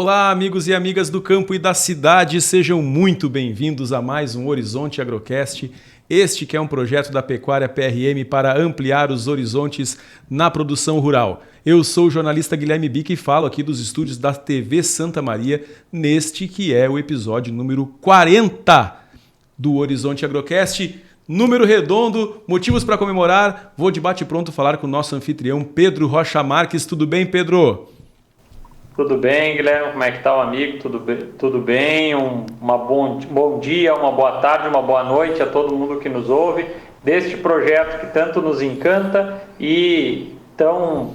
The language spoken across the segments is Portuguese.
Olá, amigos e amigas do campo e da cidade, sejam muito bem-vindos a mais um Horizonte Agrocast. Este que é um projeto da Pecuária PRM para ampliar os horizontes na produção rural. Eu sou o jornalista Guilherme Bica e falo aqui dos estúdios da TV Santa Maria, neste que é o episódio número 40 do Horizonte Agrocast. Número redondo, motivos para comemorar. Vou de bate-pronto falar com o nosso anfitrião Pedro Rocha Marques. Tudo bem, Pedro? Tudo bem, Guilherme? Como é que tá o amigo? Tudo bem? Bom dia, uma boa tarde, uma boa noite a todo mundo que nos ouve deste projeto que tanto nos encanta e tão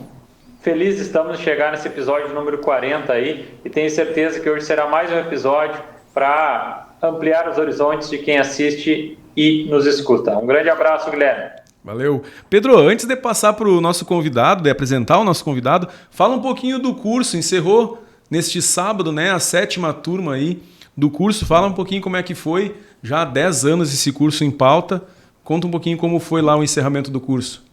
felizes estamos de chegar nesse episódio número 40 aí, e tenho certeza que hoje será mais um episódio para ampliar os horizontes de quem assiste e nos escuta. Um grande abraço, Guilherme. Valeu. Pedro, antes de passar para o nosso convidado, de apresentar o nosso convidado, fala um pouquinho do curso. Encerrou neste sábado, né, a 7ª turma aí do curso. Fala um pouquinho como é que foi, já há 10 anos esse curso em pauta. Conta um pouquinho como foi lá o encerramento do curso.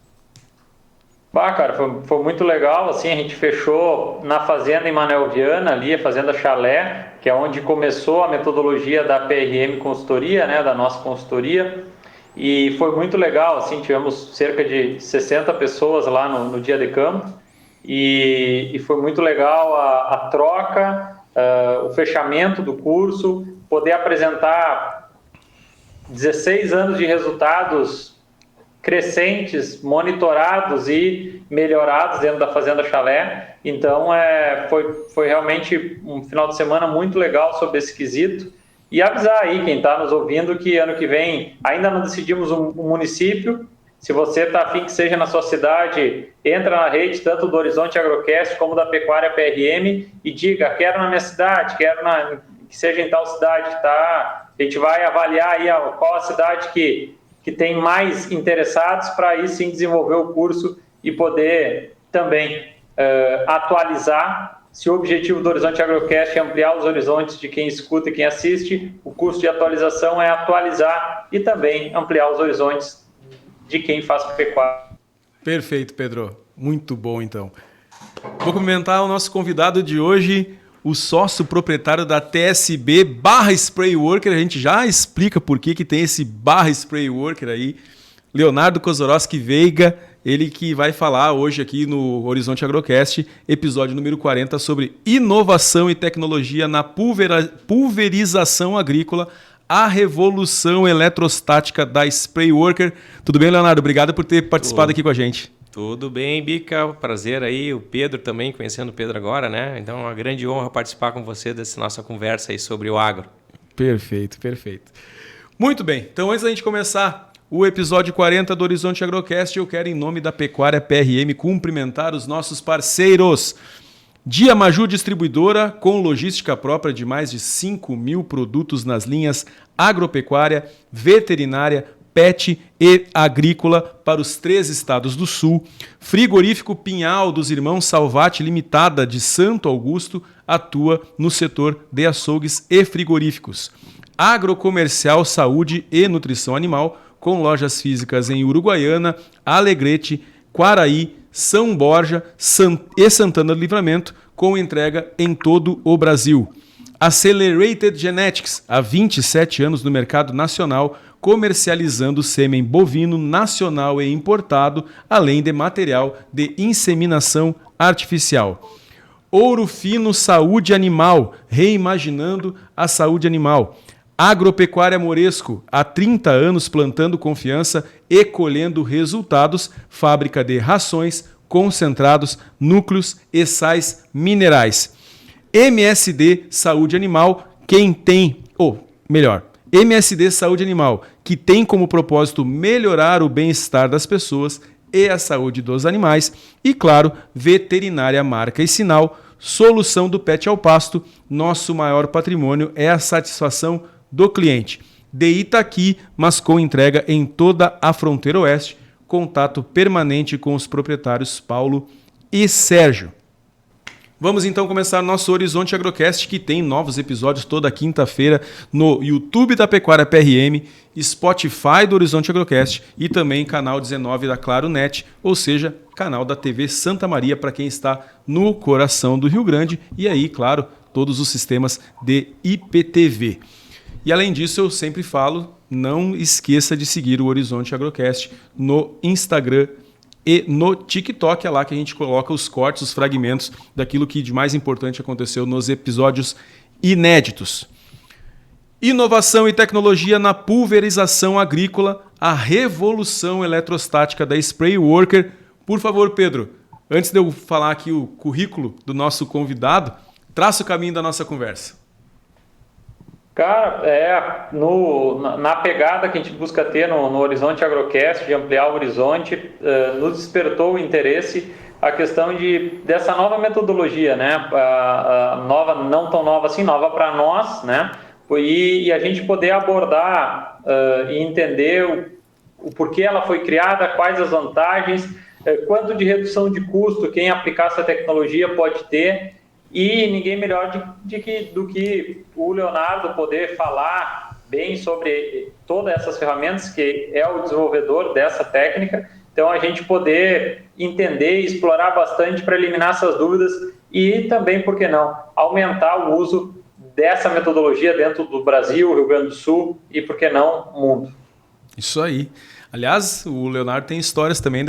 Cara, foi muito legal, assim, a gente fechou na fazenda em Manuel Viana, ali, a Fazenda Chalé, que é onde começou a metodologia da PRM Consultoria, né, da nossa consultoria, e foi muito legal, assim, tivemos cerca de 60 pessoas lá no dia de campo, e foi muito legal a troca, o fechamento do curso, poder apresentar 16 anos de resultados crescentes, monitorados e melhorados dentro da Fazenda Chalé. Então foi realmente um final de semana muito legal sobre esse quesito. E avisar aí quem está nos ouvindo que ano que vem ainda não decidimos um município. Se você está afim que seja na sua cidade, entra na rede tanto do Horizonte Agrocast como da Pecuária PRM e diga: quero na minha cidade, que seja em tal cidade, tá? A gente vai avaliar aí qual a cidade que tem mais interessados para aí sim desenvolver o curso e poder também atualizar. Se o objetivo do Horizonte Agrocast é ampliar os horizontes de quem escuta e quem assiste, o curso de atualização é atualizar e também ampliar os horizontes de quem faz pecuária. Perfeito, Pedro. Muito bom, então. Vou cumprimentar o nosso convidado de hoje, o sócio proprietário da TSB Spray Worker. A gente já explica por que tem esse Spray Worker aí. Leonardo Kozorowski Veiga, ele que vai falar hoje aqui no Horizonte Agrocast, episódio número 40, sobre inovação e tecnologia na pulverização agrícola, a revolução eletrostática da Spray Worker. Tudo bem, Leonardo? Obrigado por ter participado aqui com a gente. Tudo bem, Bica. Prazer aí. O Pedro também, conhecendo o Pedro agora, né? Então é uma grande honra participar com você dessa nossa conversa aí sobre o agro. Perfeito, perfeito. Muito bem. Então, antes da gente começar o episódio 40 do Horizonte Agrocast, eu quero, em nome da Pecuária PRM, cumprimentar os nossos parceiros. Dia Maju Distribuidora, com logística própria de mais de 5.000 produtos nas linhas agropecuária, veterinária, pet e agrícola para os 3 estados do sul. Frigorífico Pinhal dos Irmãos Salvati Limitada de Santo Augusto atua no setor de açougues e frigoríficos. Agrocomercial Saúde e Nutrição Animal, com lojas físicas em Uruguaiana, Alegrete, Quaraí, São Borja e Santana do Livramento, com entrega em todo o Brasil. Accelerated Genetics, há 27 anos no mercado nacional, comercializando sêmen bovino nacional e importado, além de material de inseminação artificial. Ouro Fino Saúde Animal, reimaginando a saúde animal. Agropecuária Moresco, há 30 anos plantando confiança e colhendo resultados, fábrica de rações, concentrados, núcleos e sais minerais. MSD Saúde Animal, MSD Saúde Animal, que tem como propósito melhorar o bem-estar das pessoas e a saúde dos animais. E, claro, Veterinária Marca e Sinal, solução do pet ao pasto. Nosso maior patrimônio é a satisfação do cliente. De Itaqui, mas com entrega em toda a fronteira oeste. Contato permanente com os proprietários Paulo e Sérgio. Vamos então começar nosso Horizonte Agrocast, que tem novos episódios toda quinta-feira no YouTube da Pecuária PRM, Spotify do Horizonte Agrocast e também canal 19 da Claro Net, ou seja, canal da TV Santa Maria para quem está no coração do Rio Grande. E aí, claro, todos os sistemas de IPTV. E além disso, eu sempre falo, não esqueça de seguir o Horizonte Agrocast no Instagram e no TikTok, é lá que a gente coloca os cortes, os fragmentos daquilo que de mais importante aconteceu nos episódios inéditos. Inovação e tecnologia na pulverização agrícola, a revolução eletrostática da Spray Worker. Por favor, Pedro, antes de eu falar aqui o currículo do nosso convidado, traça o caminho da nossa conversa. Cara, na pegada que a gente busca ter no Horizonte Agrocast, de ampliar o horizonte, nos despertou o interesse a questão dessa nova metodologia, né? A nova, não tão nova assim, nova para nós, né? E a gente poder abordar e entender o porquê ela foi criada, quais as vantagens, quanto de redução de custo quem aplicar essa tecnologia pode ter. E ninguém melhor do que o Leonardo poder falar bem sobre todas essas ferramentas, que é o desenvolvedor dessa técnica. Então, a gente poder entender e explorar bastante para eliminar essas dúvidas e também, por que não, aumentar o uso dessa metodologia dentro do Brasil, Rio Grande do Sul e, por que não, mundo. Isso aí. Aliás, o Leonardo tem histórias também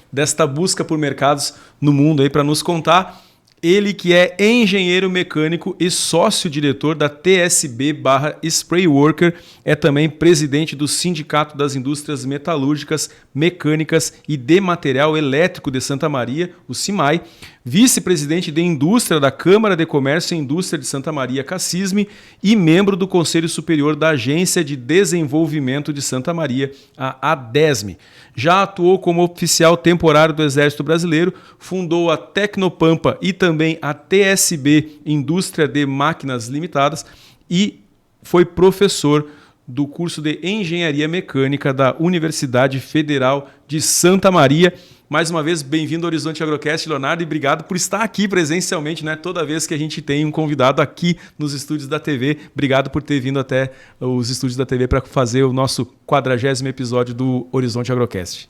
desta busca por mercados no mundo aí para nos contar. Ele que é engenheiro mecânico e sócio-diretor da TSB/Spray Worker, é também presidente do Sindicato das Indústrias Metalúrgicas, Mecânicas e de Material Elétrico de Santa Maria, o SIMAI, vice-presidente de Indústria da Câmara de Comércio e Indústria de Santa Maria, CACISME, e membro do Conselho Superior da Agência de Desenvolvimento de Santa Maria, a ADESME. Já atuou como oficial temporário do Exército Brasileiro, fundou a Tecnopampa e também a TSB Indústria de Máquinas Limitadas e foi professor do curso de Engenharia Mecânica da Universidade Federal de Santa Maria. Mais uma vez, bem-vindo ao Horizonte Agrocast, Leonardo, e obrigado por estar aqui presencialmente, né? Toda vez que a gente tem um convidado aqui nos estúdios da TV. Obrigado por ter vindo até os estúdios da TV para fazer o nosso 40º episódio do Horizonte Agrocast.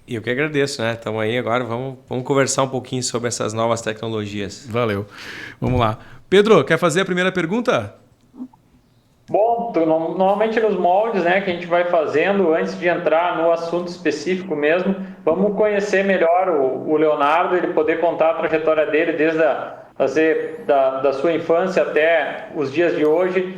Eu que agradeço, né? Estamos aí agora, vamos conversar um pouquinho sobre essas novas tecnologias. Valeu. Vamos lá. Pedro, quer fazer a primeira pergunta? Bom, normalmente nos moldes, né, que a gente vai fazendo, antes de entrar no assunto específico mesmo, vamos conhecer melhor o Leonardo, ele poder contar a trajetória dele desde da sua infância até os dias de hoje,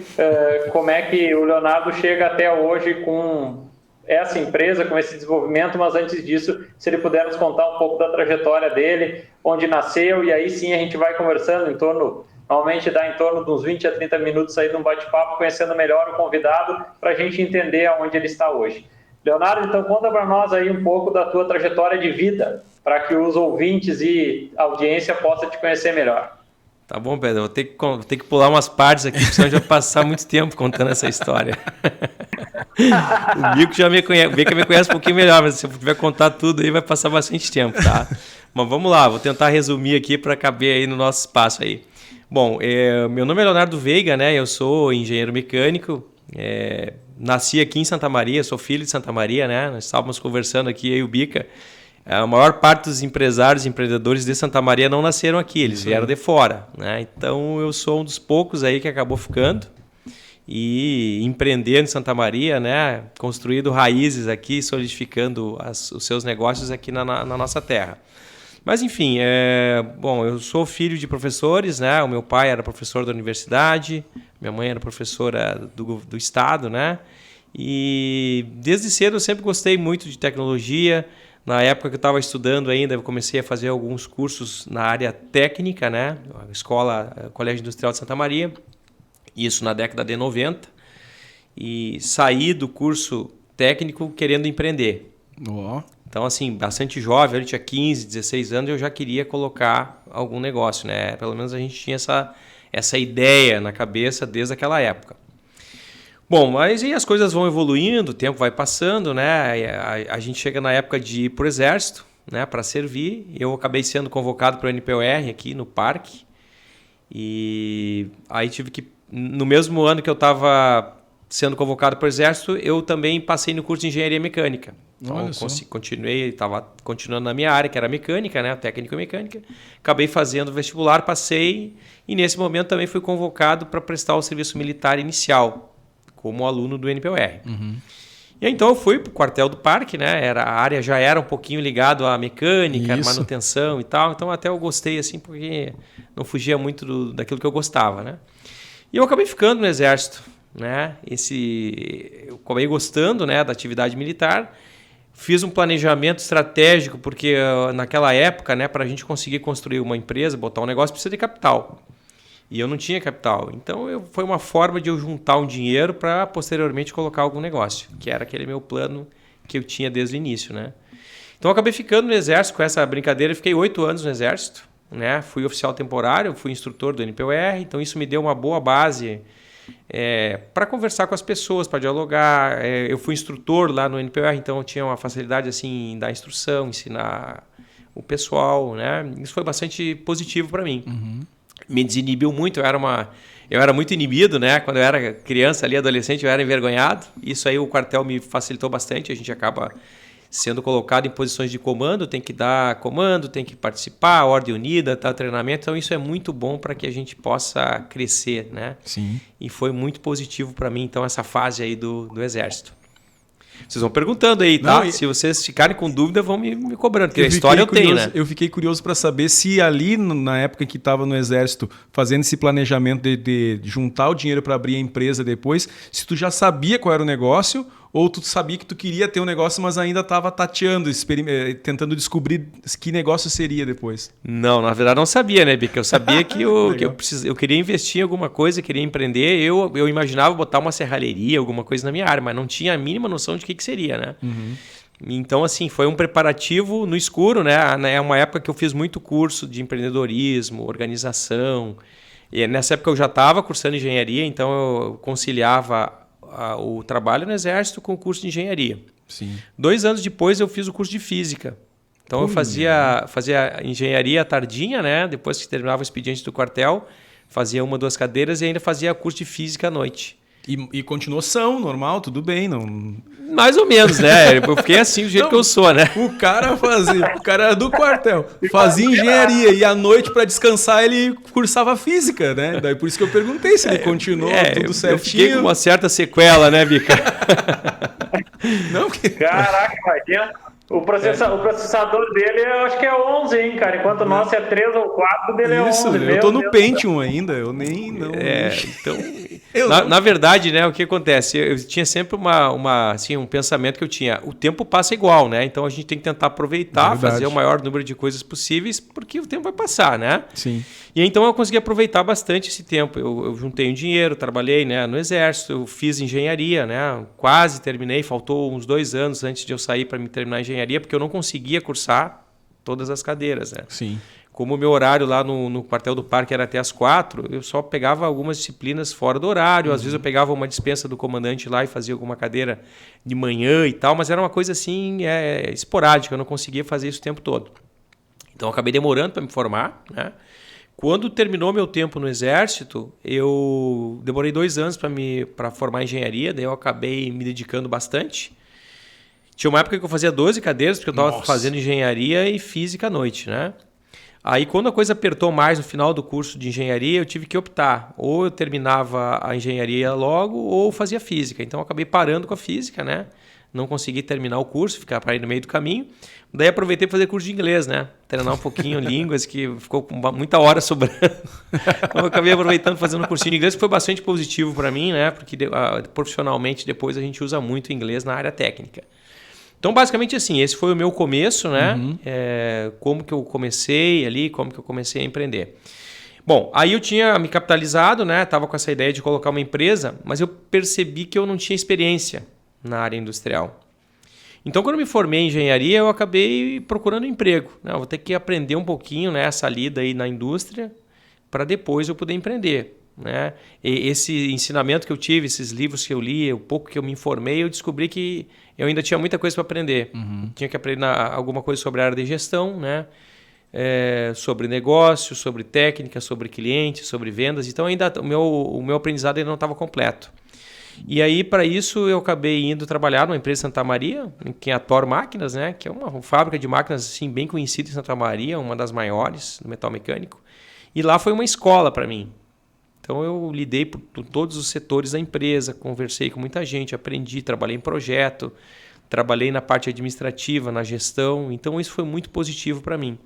como é que o Leonardo chega até hoje com essa empresa, com esse desenvolvimento, mas antes disso, se ele puder nos contar um pouco da trajetória dele, onde nasceu, e aí sim a gente vai conversando normalmente dá em torno de uns 20 a 30 minutos aí de um bate-papo, conhecendo melhor o convidado, para a gente entender aonde ele está hoje. Leonardo, então conta para nós aí um pouco da tua trajetória de vida, para que os ouvintes e a audiência possam te conhecer melhor. Tá bom, Pedro, vou ter que pular umas partes aqui, porque senão já passar muito tempo contando essa história. O Bico já me conhece um pouquinho melhor, mas se eu tiver contar tudo aí vai passar bastante tempo, tá? Mas vamos lá, vou tentar resumir aqui para caber aí no nosso espaço aí. Bom, meu nome é Leonardo Veiga, né? Eu sou engenheiro mecânico, nasci aqui em Santa Maria, sou filho de Santa Maria, né? Nós estávamos conversando aqui, eu e o Bica. A maior parte dos empresários e empreendedores de Santa Maria não nasceram aqui, eles vieram de fora, né? Então eu sou um dos poucos aí que acabou ficando e empreendendo em Santa Maria, né? Construindo raízes aqui, solidificando os seus negócios aqui na nossa terra. Mas, enfim, bom, eu sou filho de professores, né? O meu pai era professor da universidade, minha mãe era professora do estado, né? E desde cedo eu sempre gostei muito de tecnologia. Na época que eu estava estudando ainda, eu comecei a fazer alguns cursos na área técnica, né? Colégio Industrial de Santa Maria, isso na década de 90. E saí do curso técnico querendo empreender. Então, assim, bastante jovem, eu tinha 15, 16 anos, eu já queria colocar algum negócio, né? Pelo menos a gente tinha essa ideia na cabeça desde aquela época. Bom, mas aí as coisas vão evoluindo, o tempo vai passando, né? A gente chega na época de ir para o Exército, né? Para servir. Eu acabei sendo convocado para o NPOR aqui no parque. E aí tive que, no mesmo ano que eu estava sendo convocado para o Exército, eu também passei no curso de Engenharia Mecânica. Então, continuei, estava continuando na minha área, que era mecânica, né? Técnico-mecânica. Acabei fazendo vestibular, passei e nesse momento também fui convocado para prestar o serviço militar inicial, como aluno do NPOR. E então eu fui para o quartel do parque, né? A área já era um pouquinho ligado à mecânica, manutenção e tal. Então até eu gostei assim, porque não fugia muito daquilo que eu gostava, né? E eu acabei ficando no Exército, né? Eu acabei gostando, né, da atividade militar. Fiz um planejamento estratégico, porque naquela época, né, para a gente conseguir construir uma empresa, botar um negócio, precisa de capital. E eu não tinha capital. Então, foi uma forma de eu juntar um dinheiro para, posteriormente, colocar algum negócio, que era aquele meu plano que eu tinha desde o início, né? Então, eu acabei ficando no Exército com essa brincadeira. Eu fiquei 8 anos no Exército, né? Fui oficial temporário, fui instrutor do NPOR. Então, isso me deu uma boa base para conversar com as pessoas, para dialogar. Eu fui instrutor lá no NPOR, então eu tinha uma facilidade assim, em dar instrução, ensinar o pessoal, né? Isso foi bastante positivo para mim. Me desinibiu muito, eu era muito inibido, né? Quando eu era criança ali, adolescente, eu era envergonhado. Isso aí o quartel me facilitou bastante, a gente acaba sendo colocado em posições de comando, tem que dar comando, tem que participar, ordem unida, treinamento. Então isso é muito bom para que a gente possa crescer, né? Sim. E foi muito positivo para mim, então, essa fase aí do Exército. Vocês vão perguntando aí, tá? Não, Se vocês ficarem com dúvida, vão me cobrando, porque a história eu tenho, né? Eu fiquei curioso para saber se ali, na época que estava no Exército, fazendo esse planejamento de juntar o dinheiro para abrir a empresa depois, se tu já sabia qual era o negócio ou tu sabia que tu queria ter um negócio, mas ainda estava tateando, tentando descobrir que negócio seria depois. Não, na verdade não sabia, né, Bica? Eu sabia que eu queria investir em alguma coisa, queria empreender. Eu imaginava botar uma serralheria, alguma coisa na minha área, mas não tinha a mínima noção de que seria, né? Então, assim, foi um preparativo no escuro, né? É uma época que eu fiz muito curso de empreendedorismo, organização. E nessa época eu já estava cursando engenharia, então eu conciliava o trabalho no Exército com o curso de engenharia. Sim. 2 anos depois eu fiz o curso de física. Então eu fazia engenharia à tardinha, né? Depois que terminava o expediente do quartel, fazia 1 ou 2 cadeiras e ainda fazia curso de física à noite. E continuação, normal, tudo bem, não... Mais ou menos, né? Eu fiquei assim do jeito que eu sou, né? O cara era do quartel, fazia engenharia e à noite para descansar ele cursava física, né? Daí por isso que eu perguntei se ele continuou tudo certinho. Eu fiquei com uma certa sequela, né, Bica? Não, porque... Caraca, imagina. O processador dele eu acho que é 11, hein, cara? Enquanto o nosso é 3 ou 4, dele é 11. Isso, eu tô no Pentium ainda, eu nem... Não, então... Na verdade, né, o que acontece? Eu tinha sempre assim, um pensamento que eu tinha. O tempo passa igual, né? Então a gente tem que tentar aproveitar, fazer o maior número de coisas possíveis, porque o tempo vai passar, né? Sim. E então eu consegui aproveitar bastante esse tempo. Eu juntei um dinheiro, trabalhei, né, no Exército, eu fiz engenharia, né? Quase terminei, faltou uns 2 anos antes de eu sair para me terminar a engenharia, porque eu não conseguia cursar todas as cadeiras, né? Sim. Como o meu horário lá no quartel do parque era até as 4, eu só pegava algumas disciplinas fora do horário. Às vezes eu pegava uma dispensa do comandante lá e fazia alguma cadeira de manhã e tal, mas era uma coisa assim esporádica, eu não conseguia fazer isso o tempo todo. Então eu acabei demorando para me formar, né? Quando terminou meu tempo no Exército, eu demorei 2 anos para formar engenharia, daí eu acabei me dedicando bastante. Tinha uma época que eu fazia 12 cadeiras, porque eu estava fazendo engenharia e física à noite, né? Aí, quando a coisa apertou mais no final do curso de engenharia, eu tive que optar. Ou eu terminava a engenharia logo, ou fazia física. Então, eu acabei parando com a física, né? Não consegui terminar o curso, ficar para ir no meio do caminho. Daí, aproveitei para fazer curso de inglês, né? Treinar um pouquinho línguas, que ficou com muita hora sobrando. Então, eu acabei aproveitando fazendo um cursinho de inglês, que foi bastante positivo para mim, né? Porque profissionalmente, depois, a gente usa muito inglês na área técnica. Então, basicamente assim, esse foi o meu começo, né? Como que eu comecei ali, como que eu comecei a empreender. Bom, aí eu tinha me capitalizado, né? Tava com essa ideia de colocar uma empresa, mas eu percebi que eu não tinha experiência na área industrial. Então, quando eu me formei em engenharia, eu acabei procurando emprego, né? Eu vou ter que aprender um pouquinho, né, essa lida aí na indústria para depois eu poder empreender, né? E esse ensinamento que eu tive, esses livros que eu li, o pouco que eu me informei, eu descobri que eu ainda tinha muita coisa para aprender. Tinha que aprender alguma coisa sobre a área de gestão, né? Sobre negócio, sobre técnica, sobre cliente, sobre vendas. Então, ainda o meu aprendizado ainda não estava completo. E aí, para isso, eu acabei indo trabalhar numa empresa em Santa Maria, que é a Tor Máquinas, né? Que é uma fábrica de máquinas assim, bem conhecida em Santa Maria, uma das maiores do metal mecânico. E lá foi uma escola para mim. Então, eu lidei por todos os setores da empresa, conversei com muita gente, aprendi, trabalhei em projeto, trabalhei na parte administrativa, na gestão. Então, isso foi muito positivo para mim.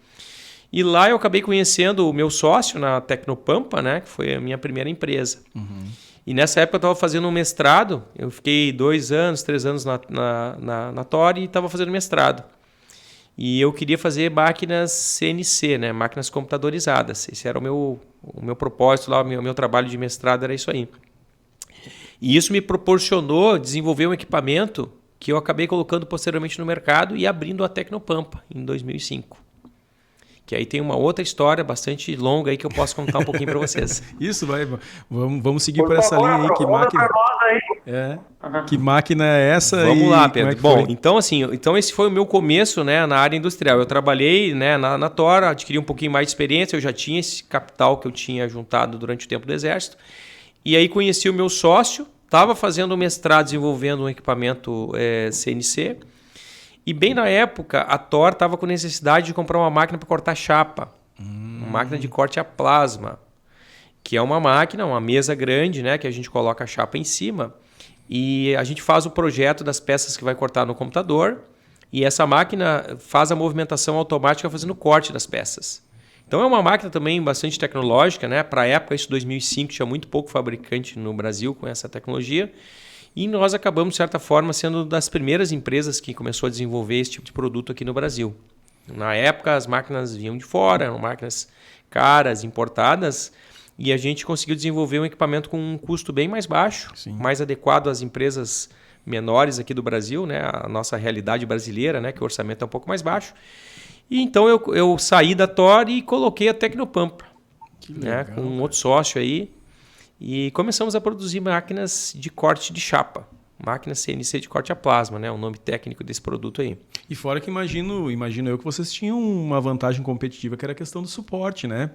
E lá eu acabei conhecendo o meu sócio na Tecnopampa, né? Que foi a minha primeira empresa. Uhum. E nessa época eu estava fazendo um mestrado. Eu fiquei 2 anos, 3 anos na TOR e estava fazendo mestrado. E eu queria fazer máquinas CNC, né? Máquinas computadorizadas. Esse era o meu propósito lá, o meu trabalho de mestrado era isso aí. E isso me proporcionou desenvolver um equipamento que eu acabei colocando posteriormente no mercado e abrindo a Tecnopampa em 2005. Que aí tem uma outra história bastante longa aí que eu posso contar um pouquinho para vocês. Isso, vamos seguir por essa linha aí. Que máquina... Que máquina é essa? Vamos lá, Pedro. Bom, então esse foi o meu começo, né, na área industrial. Eu trabalhei, né, na TOR, adquiri um pouquinho mais de experiência, eu já tinha esse capital que eu tinha juntado durante o tempo do Exército. E aí conheci o meu sócio, estava fazendo um mestrado desenvolvendo um equipamento CNC. E bem na época, a TOR estava com necessidade de comprar uma máquina para cortar chapa. Uma máquina de corte a plasma. Que é uma máquina, uma mesa grande, né, que a gente coloca a chapa em cima. E a gente faz o projeto das peças que vai cortar no computador. E essa máquina faz a movimentação automática fazendo o corte das peças. Então é uma máquina também bastante tecnológica, né? Para a época, isso 2005, tinha muito pouco fabricante no Brasil com essa tecnologia. E nós acabamos, de certa forma, sendo das primeiras empresas que começou a desenvolver esse tipo de produto aqui no Brasil. Na época, as máquinas vinham de fora, eram máquinas caras, importadas, e a gente conseguiu desenvolver um equipamento com um custo bem mais baixo, sim, mais adequado às empresas menores aqui do Brasil, né? A nossa realidade brasileira, né? Que o orçamento é um pouco mais baixo. E então eu saí da TOR e coloquei a Tecnopampa, né? Com um outro sócio aí. E começamos a produzir máquinas de corte de chapa. Máquinas CNC de corte a plasma, né? O nome técnico desse produto aí. E fora que imagino eu que vocês tinham uma vantagem competitiva, que era a questão do suporte, né?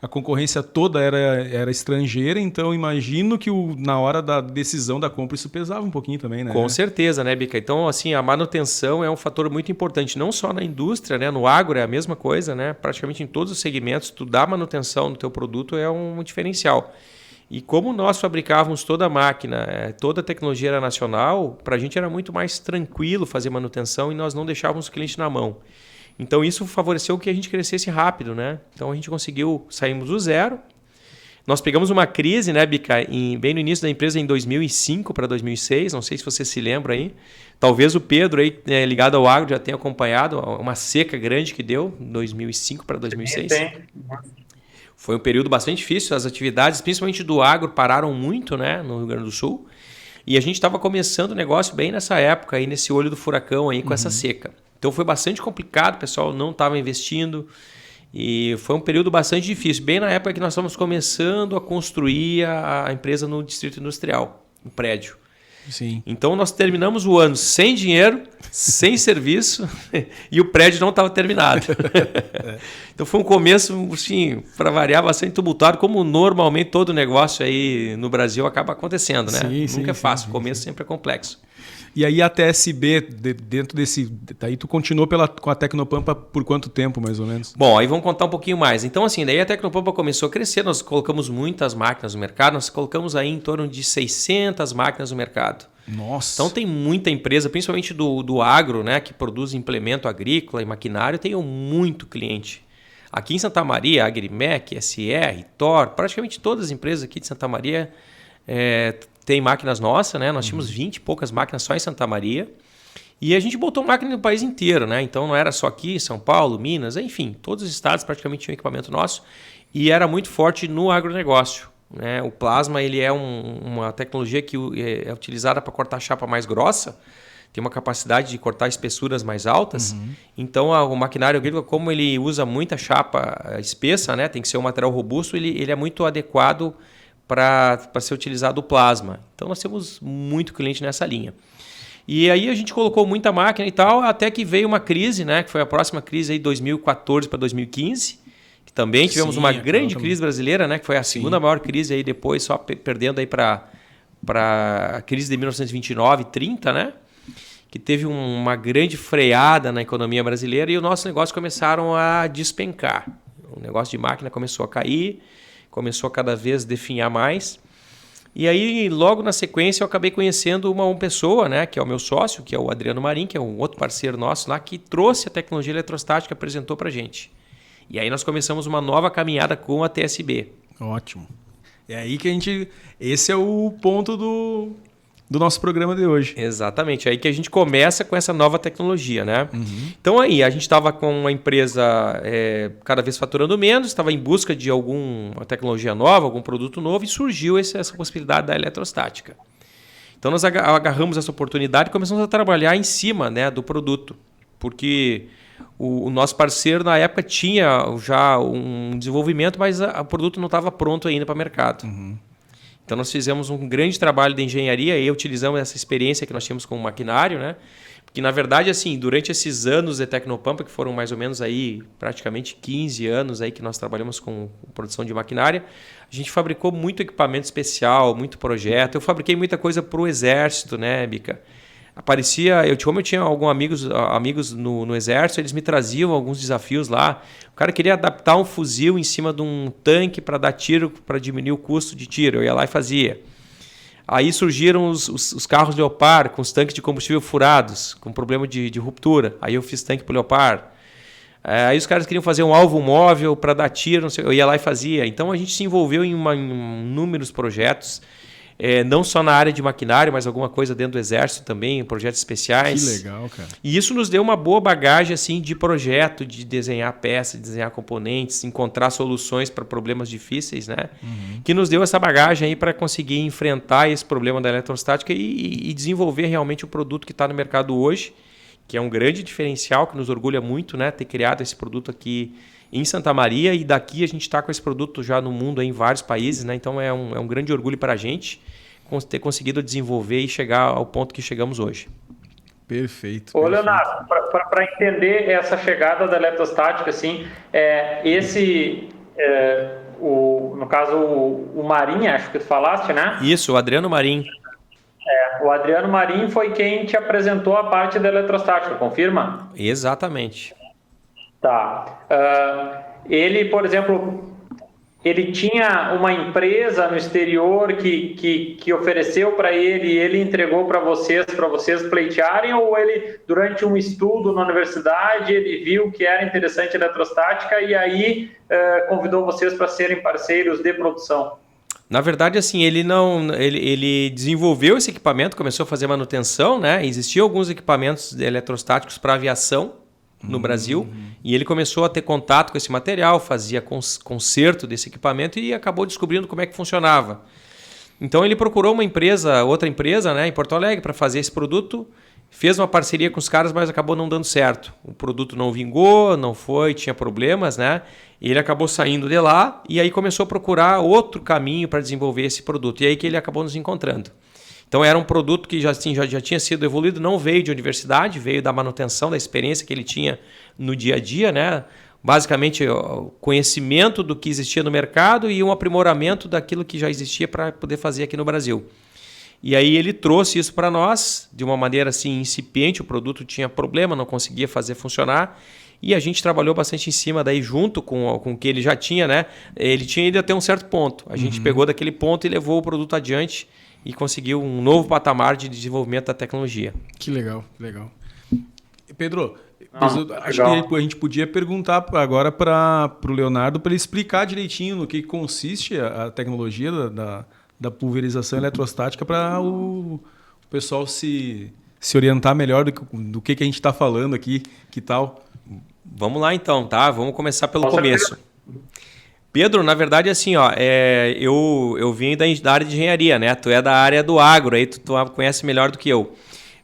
A concorrência toda era estrangeira, então imagino que na hora da decisão da compra isso pesava um pouquinho também, né? Com certeza, né, Bica? Então, assim, a manutenção é um fator muito importante, não só na indústria, né? No agro é a mesma coisa, né? Praticamente em todos os segmentos, tu dá manutenção no teu produto é um diferencial. E como nós fabricávamos toda a máquina, toda a tecnologia era nacional, para a gente era muito mais tranquilo fazer manutenção e nós não deixávamos o cliente na mão. Então isso favoreceu que a gente crescesse rápido, né? Então a gente conseguiu, saímos do zero. Nós pegamos uma crise, né, Bica, bem no início da empresa, em 2005 para 2006, não sei se você se lembra aí. Talvez o Pedro, aí, ligado ao agro, já tenha acompanhado uma seca grande que deu, 2005 para 2006. Sim. Foi um período bastante difícil, as atividades, principalmente do agro, pararam muito, né, no Rio Grande do Sul. E a gente estava começando o negócio bem nessa época, aí, nesse olho do furacão aí, com essa seca. Então foi bastante complicado, o pessoal não estava investindo. E foi um período bastante difícil, bem na época que nós estávamos começando a construir a empresa no Distrito Industrial, um prédio. Sim. Então nós terminamos o ano sem dinheiro, sem serviço e o prédio não estava terminado. Então foi um começo, assim, para variar, bastante tumultuado, como normalmente todo negócio aí no Brasil acaba acontecendo, né? Nunca é fácil, o começo sempre é complexo. E aí a TSB, dentro desse... Aí tu continuou com a Tecnopampa por quanto tempo, mais ou menos? Bom, aí vamos contar um pouquinho mais. Então, assim, daí a Tecnopampa começou a crescer, nós colocamos muitas máquinas no mercado, nós colocamos aí em torno de 600 máquinas no mercado. Nossa! Então tem muita empresa, principalmente do agro, né, que produz implemento agrícola e maquinário, tem muito cliente. Aqui em Santa Maria, Agrimec, SR, TOR, praticamente todas as empresas aqui de Santa Maria tem máquinas nossas, né? Nós tínhamos 20 e poucas máquinas só em Santa Maria. E a gente botou máquina no país inteiro, né? Então não era só aqui, São Paulo, Minas, enfim, todos os estados praticamente tinham equipamento nosso. E era muito forte no agronegócio, né? O plasma, ele é uma tecnologia que é utilizada para cortar chapa mais grossa, tem uma capacidade de cortar espessuras mais altas. Então o maquinário agrícola, como ele usa muita chapa espessa, né? Tem que ser um material robusto, ele é muito adequado para ser utilizado o plasma. Então nós temos muito cliente nessa linha. E aí a gente colocou muita máquina e tal, até que veio uma crise, né? Que foi a próxima crise aí, 2014 para 2015, que também tivemos uma grande crise brasileira, né? Que foi a segunda maior crise aí depois, só perdendo aí para para a crise de 1929 e 30, né? Que teve uma grande freada na economia brasileira e o nosso negócio começaram a despencar. O negócio de máquina começou a cair, começou a cada vez definhar mais. E aí, logo na sequência, eu acabei conhecendo uma pessoa, né, que é o meu sócio, que é o Adriano Marim, que é um outro parceiro nosso lá, que trouxe a tecnologia eletrostática e apresentou para a gente. E aí nós começamos uma nova caminhada com a TSB. Ótimo. É aí que a gente... Esse é o ponto do nosso programa de hoje. Exatamente, é aí que a gente começa com essa nova tecnologia, né? Então aí, a gente estava com uma empresa cada vez faturando menos, estava em busca de alguma tecnologia nova, algum produto novo, e surgiu essa possibilidade da eletrostática. Então nós agarramos essa oportunidade e começamos a trabalhar em cima, né, do produto, porque o nosso parceiro na época tinha já um desenvolvimento, mas o produto não estava pronto ainda para o mercado. Então nós fizemos um grande trabalho de engenharia e utilizamos essa experiência que nós tínhamos com o maquinário, né? Porque na verdade, assim, durante esses anos de Tecnopampa, que foram mais ou menos aí praticamente 15 anos aí que nós trabalhamos com produção de maquinária, a gente fabricou muito equipamento especial, muito projeto. Eu fabriquei muita coisa para o exército, né, Bica? Aparecia, como eu tinha alguns amigos no exército, eles me traziam alguns desafios lá. O cara queria adaptar um fuzil em cima de um tanque para dar tiro, para diminuir o custo de tiro. Eu ia lá e fazia. Aí surgiram os carros Leopard com os tanques de combustível furados, com problema de ruptura. Aí eu fiz tanque para o Leopard. Aí os caras queriam fazer um alvo móvel para dar tiro, não sei, eu ia lá e fazia. Então a gente se envolveu em inúmeros projetos. Não só na área de maquinário, mas alguma coisa dentro do exército também, projetos especiais. Que legal, cara. E isso nos deu uma boa bagagem assim, de projeto, de desenhar peças, desenhar componentes, encontrar soluções para problemas difíceis, né? Que nos deu essa bagagem aí para conseguir enfrentar esse problema da eletrostática e desenvolver realmente o produto que está no mercado hoje, que é um grande diferencial, que nos orgulha muito, né? Ter criado esse produto aqui em Santa Maria, e daqui a gente está com esse produto já no mundo, em vários países, né? Então é um grande orgulho para a gente ter conseguido desenvolver e chegar ao ponto que chegamos hoje. Perfeito. Ô, Leonardo, para entender essa chegada da eletrostática, assim, no caso, o Marim, acho que tu falaste, né? Isso, o Adriano Marim. O Adriano Marim foi quem te apresentou a parte da eletrostática, confirma? Exatamente. Tá. Ele, por exemplo, ele tinha uma empresa no exterior que ofereceu para ele e ele entregou para vocês pleitearem, ou ele, durante um estudo na universidade, ele viu que era interessante a eletrostática e aí convidou vocês para serem parceiros de produção? Na verdade, assim, ele desenvolveu esse equipamento, começou a fazer manutenção, né? Existiam alguns equipamentos eletrostáticos para aviação no Brasil, e ele começou a ter contato com esse material, fazia conserto desse equipamento e acabou descobrindo como é que funcionava. Então ele procurou outra empresa, né, em Porto Alegre, para fazer esse produto, fez uma parceria com os caras, mas acabou não dando certo. O produto não vingou, tinha problemas, né? E ele acabou saindo de lá e aí começou a procurar outro caminho para desenvolver esse produto. E aí que ele acabou nos encontrando. Então era um produto que já tinha sido evoluído, não veio de universidade, veio da manutenção, da experiência que ele tinha no dia a dia, né? Basicamente o conhecimento do que existia no mercado e um aprimoramento daquilo que já existia para poder fazer aqui no Brasil. E aí ele trouxe isso para nós de uma maneira assim incipiente, o produto tinha problema, não conseguia fazer funcionar. E a gente trabalhou bastante em cima daí junto com o que ele já tinha, né? Ele tinha ido até um certo ponto. A gente pegou daquele ponto e levou o produto adiante e conseguiu um novo patamar de desenvolvimento da tecnologia. Que legal, que legal. Pedro, acho que a gente podia perguntar agora para o Leonardo para ele explicar direitinho no que consiste a tecnologia da pulverização eletrostática para o pessoal se orientar melhor do que a gente está falando aqui, que tal? Vamos lá então, tá? Vamos começar pelo começo. Pedro, na verdade, assim, eu vim da área de engenharia, né? Tu é da área do agro, aí tu conhece melhor do que eu.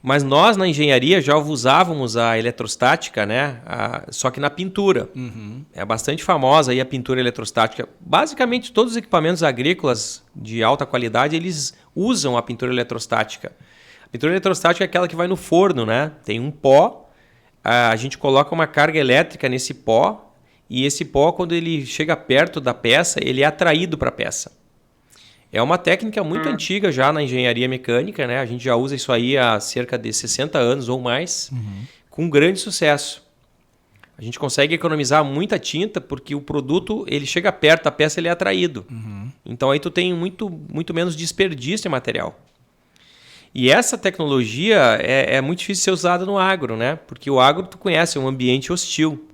Mas nós, na engenharia, já usávamos a eletrostática, né? Só que na pintura. É bastante famosa aí a pintura eletrostática. Basicamente, todos os equipamentos agrícolas de alta qualidade, eles usam a pintura eletrostática. A pintura eletrostática é aquela que vai no forno, né? Tem um pó, a gente coloca uma carga elétrica nesse pó, e esse pó, quando ele chega perto da peça, ele é atraído para a peça. É uma técnica muito antiga já na engenharia mecânica, né? A gente já usa isso aí há cerca de 60 anos ou mais, com grande sucesso. A gente consegue economizar muita tinta porque o produto ele chega perto da peça, ele é atraído. Então aí tu tem muito menos desperdício de material. E essa tecnologia é muito difícil de ser usada no agro, né? Porque o agro, tu conhece, é um ambiente hostil.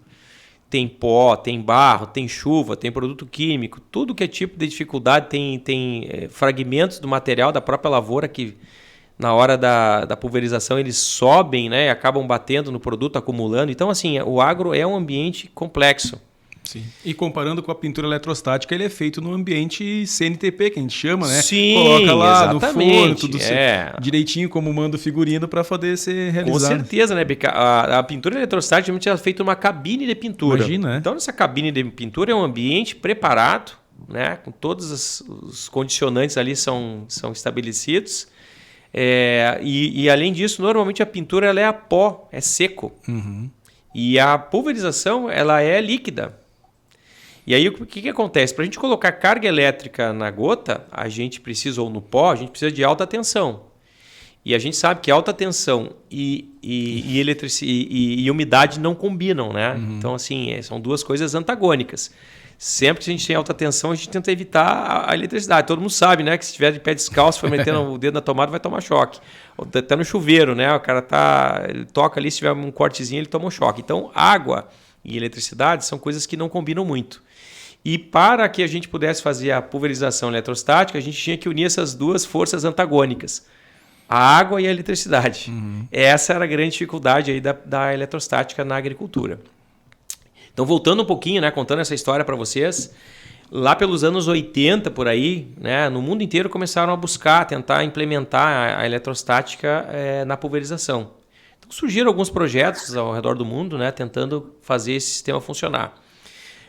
Tem pó, tem barro, tem chuva, tem produto químico, tudo que é tipo de dificuldade, tem fragmentos do material da própria lavoura que na hora da pulverização eles sobem, né? E acabam batendo no produto, acumulando. Então, assim, o agro é um ambiente complexo. Sim. E comparando com a pintura eletrostática, ele é feito no ambiente CNTP, que a gente chama, né? Sim, coloca lá exatamente, no forno, tudo direitinho como manda o figurino para poder ser realizado. Com certeza, né, Bica? A pintura eletrostática geralmente é feita numa cabine de pintura. Imagina, Então, essa cabine de pintura é um ambiente preparado, né? Com todos os condicionantes ali são estabelecidos. E além disso, normalmente a pintura ela é a pó, é seco. E a pulverização ela é líquida. E aí o que acontece? Para a gente colocar carga elétrica na gota, a gente precisa, ou no pó, a gente precisa de alta tensão. E a gente sabe que alta tensão e umidade não combinam, né? Então, assim, são duas coisas antagônicas. Sempre que a gente tem alta tensão, a gente tenta evitar a eletricidade. Todo mundo sabe, né? Que se estiver de pé descalço, for metendo o dedo na tomada, vai tomar choque. Ou até no chuveiro, né? O cara ele toca ali, se tiver um cortezinho, ele toma um choque. Então, água e eletricidade são coisas que não combinam muito. E para que a gente pudesse fazer a pulverização eletrostática, a gente tinha que unir essas duas forças antagônicas, a água e a eletricidade. Essa era a grande dificuldade aí da eletrostática na agricultura. Então, voltando um pouquinho, né, contando essa história para vocês, lá pelos anos 80, por aí, né, no mundo inteiro começaram a tentar implementar a eletrostática na pulverização. Então, surgiram alguns projetos ao redor do mundo, né, tentando fazer esse sistema funcionar.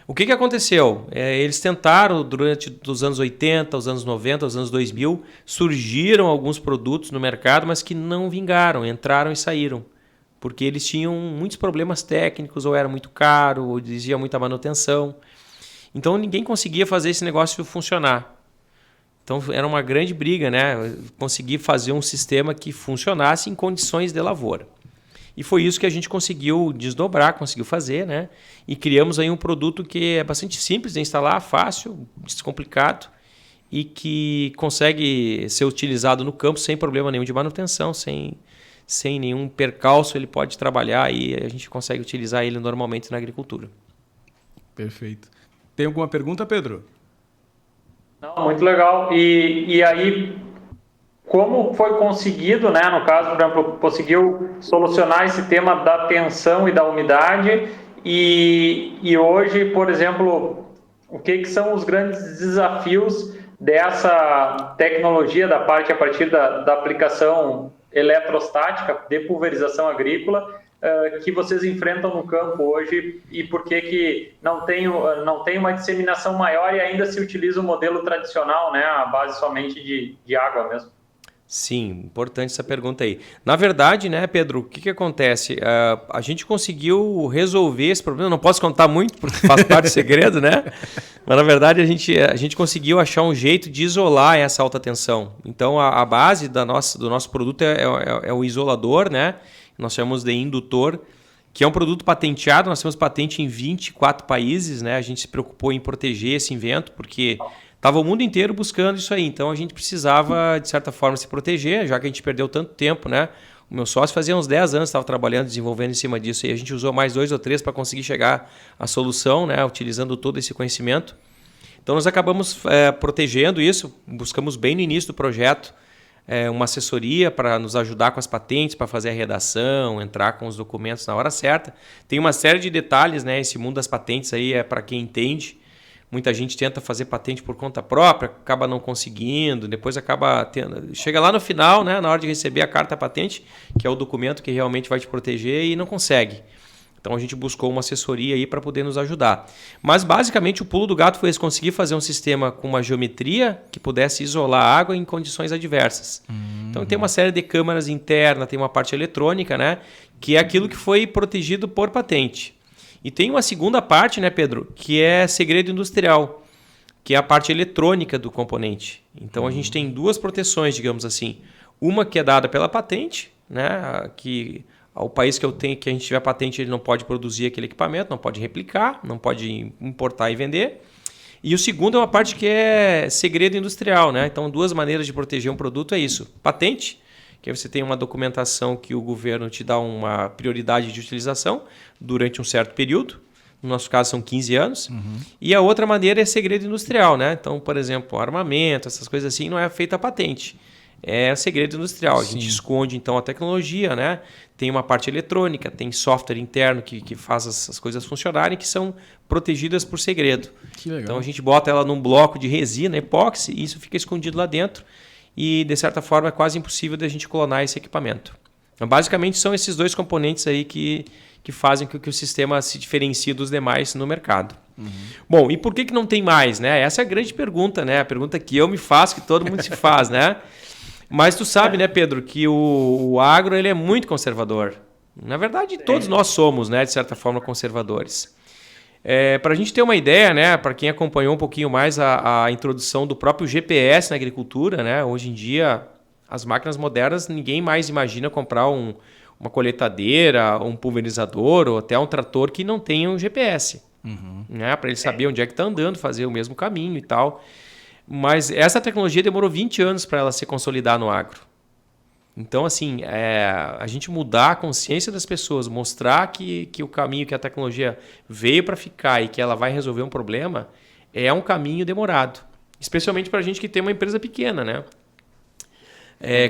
O que aconteceu? Eles tentaram durante os anos 80, os anos 90, os anos 2000, surgiram alguns produtos no mercado, mas que não vingaram, entraram e saíram. Porque eles tinham muitos problemas técnicos, ou era muito caro, ou exigia muita manutenção. Então ninguém conseguia fazer esse negócio funcionar. Então era uma grande briga, né? Conseguir fazer um sistema que funcionasse em condições de lavoura. E foi isso que a gente conseguiu desdobrar, conseguiu fazer, né? E criamos aí um produto que é bastante simples de instalar, fácil, descomplicado, e que consegue ser utilizado no campo sem problema nenhum de manutenção, sem nenhum percalço, ele pode trabalhar e a gente consegue utilizar ele normalmente na agricultura. Perfeito. Tem alguma pergunta, Pedro? Não, muito legal. E aí, como foi conseguido, né, no caso, por exemplo, conseguiu solucionar esse tema da tensão e da umidade e hoje, por exemplo, o que são os grandes desafios dessa tecnologia da parte a partir da aplicação eletrostática de pulverização agrícola que vocês enfrentam no campo hoje e por que não tem uma disseminação maior e ainda se utiliza o modelo tradicional, né, a base somente de água mesmo? Sim, importante essa pergunta aí. Na verdade, né, Pedro, o que acontece? A gente conseguiu resolver esse problema. Não posso contar muito, porque faz parte do segredo, né? Mas, na verdade, a gente conseguiu achar um jeito de isolar essa alta tensão. Então, a base do nosso produto é o isolador, né? Nós chamamos de indutor, que é um produto patenteado. Nós temos patente em 24 países, né? A gente se preocupou em proteger esse invento, porque estava o mundo inteiro buscando isso aí, então a gente precisava, de certa forma, se proteger, já que a gente perdeu tanto tempo, né? O meu sócio fazia uns 10 anos, estava trabalhando, desenvolvendo em cima disso, e a gente usou mais 2 ou 3 para conseguir chegar à solução, né? Utilizando todo esse conhecimento. Então nós acabamos protegendo isso, buscamos bem no início do projeto uma assessoria para nos ajudar com as patentes, para fazer a redação, entrar com os documentos na hora certa. Tem uma série de detalhes, né? Esse mundo das patentes aí é para quem entende. Muita gente tenta fazer patente por conta própria, acaba não conseguindo, depois acaba tendo... Chega lá no final, né, na hora de receber a carta patente, que é o documento que realmente vai te proteger, e não consegue. Então a gente buscou uma assessoria aí para poder nos ajudar. Mas basicamente o pulo do gato foi esse, conseguir fazer um sistema com uma geometria que pudesse isolar a água em condições adversas. Então tem uma série de câmaras internas, tem uma parte eletrônica, né, que é aquilo que foi protegido por patente. E tem uma segunda parte, né, Pedro, que é segredo industrial. que é a parte eletrônica do componente. Então, a gente tem duas proteções, digamos assim. Uma que é dada pela patente, né? Que o país que a gente tiver patente, ele não pode produzir aquele equipamento, não pode replicar, não pode importar e vender. E o segundo é uma parte que é segredo industrial, né? Então, duas maneiras de proteger um produto é isso. Patente, que aí você tem uma documentação que o governo te dá uma prioridade de utilização durante um certo período. No nosso caso, são 15 anos. E a outra maneira é segredo industrial, né? Então, por exemplo, armamento, essas coisas assim, não é feita a patente. É segredo industrial. A gente esconde, então, a tecnologia, né? Tem uma parte eletrônica, tem software interno que faz as coisas funcionarem, que são protegidas por segredo. Que legal. Então, a gente bota ela num bloco de resina, epóxi, e isso fica escondido lá dentro. E, de certa forma, é quase impossível da gente clonar esse equipamento. Então, basicamente, são esses dois componentes aí que fazem com que o sistema se diferencie dos demais no mercado. Bom, e por que não tem mais, né? Essa é a grande pergunta, né? A pergunta que eu me faço, que todo mundo se faz, né? Mas tu sabe, né, Pedro, que o agro ele é muito conservador. Na verdade, todos nós somos, né, de certa forma, conservadores. Para a gente ter uma ideia, né, para quem acompanhou um pouquinho mais a introdução do próprio GPS na agricultura, né, hoje em dia, as máquinas modernas, ninguém mais imagina comprar uma colheitadeira, um pulverizador ou até um trator que não tenha um GPS. Né, para ele saber onde é que está andando, fazer o mesmo caminho e tal. Mas essa tecnologia demorou 20 anos para ela se consolidar no agro. Então, assim, a gente mudar a consciência das pessoas, mostrar que o caminho que a tecnologia veio para ficar e que ela vai resolver um problema, é um caminho demorado. Especialmente para a gente que tem uma empresa pequena, né?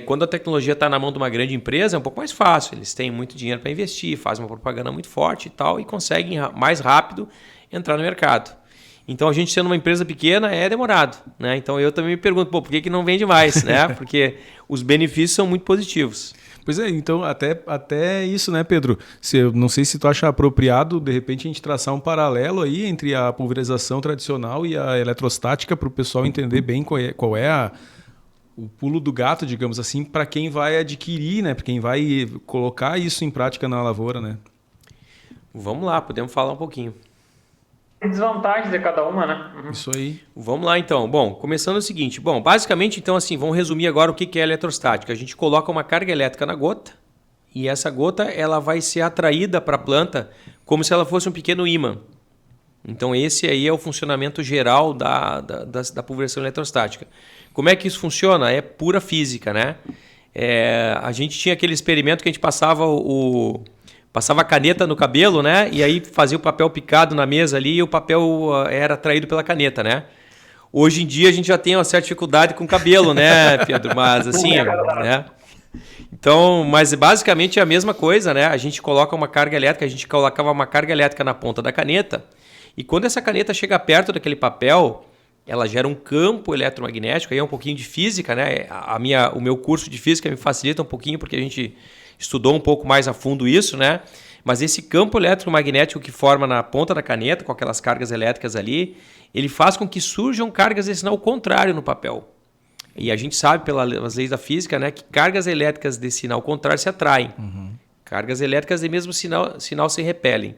Quando a tecnologia está na mão de uma grande empresa, é um pouco mais fácil. Eles têm muito dinheiro para investir, fazem uma propaganda muito forte e tal, e conseguem mais rápido entrar no mercado. Então, a gente sendo uma empresa pequena é demorado, né? Então, eu também me pergunto, por que não vende mais, né? Porque os benefícios são muito positivos. Pois é, então até isso, né, Pedro? Não sei se tu acha apropriado, de repente, a gente traçar um paralelo aí entre a pulverização tradicional e a eletrostática para o pessoal entender bem qual é o pulo do gato, digamos assim, para quem vai adquirir, né? Para quem vai colocar isso em prática na lavoura, né? Vamos lá, podemos falar um pouquinho. Desvantagens de cada uma, né? Isso aí. Vamos lá, então. Bom, começando o seguinte. Bom, basicamente, então, assim, vamos resumir agora o que é eletrostática. A gente coloca uma carga elétrica na gota e essa gota ela vai ser atraída para a planta como se ela fosse um pequeno ímã. Então, esse aí é o funcionamento geral da pulverização eletrostática. Como é que isso funciona? É pura física, né? A gente tinha aquele experimento que a gente passava a caneta no cabelo, né? E aí fazia o papel picado na mesa ali e o papel era atraído pela caneta, né? Hoje em dia a gente já tem uma certa dificuldade com o cabelo, né, Pedro? Mas assim, né? Então, mas basicamente é a mesma coisa, né? A gente coloca uma carga elétrica, a gente colocava uma carga elétrica na ponta da caneta e quando essa caneta chega perto daquele papel, ela gera um campo eletromagnético, aí é um pouquinho de física, né? O meu curso de física me facilita um pouquinho porque a gente estudou um pouco mais a fundo isso, né? Mas esse campo eletromagnético que forma na ponta da caneta, com aquelas cargas elétricas ali, ele faz com que surjam cargas de sinal contrário no papel. E a gente sabe, pelas leis da física, né, que cargas elétricas de sinal contrário se atraem. Cargas elétricas de mesmo sinal se repelem.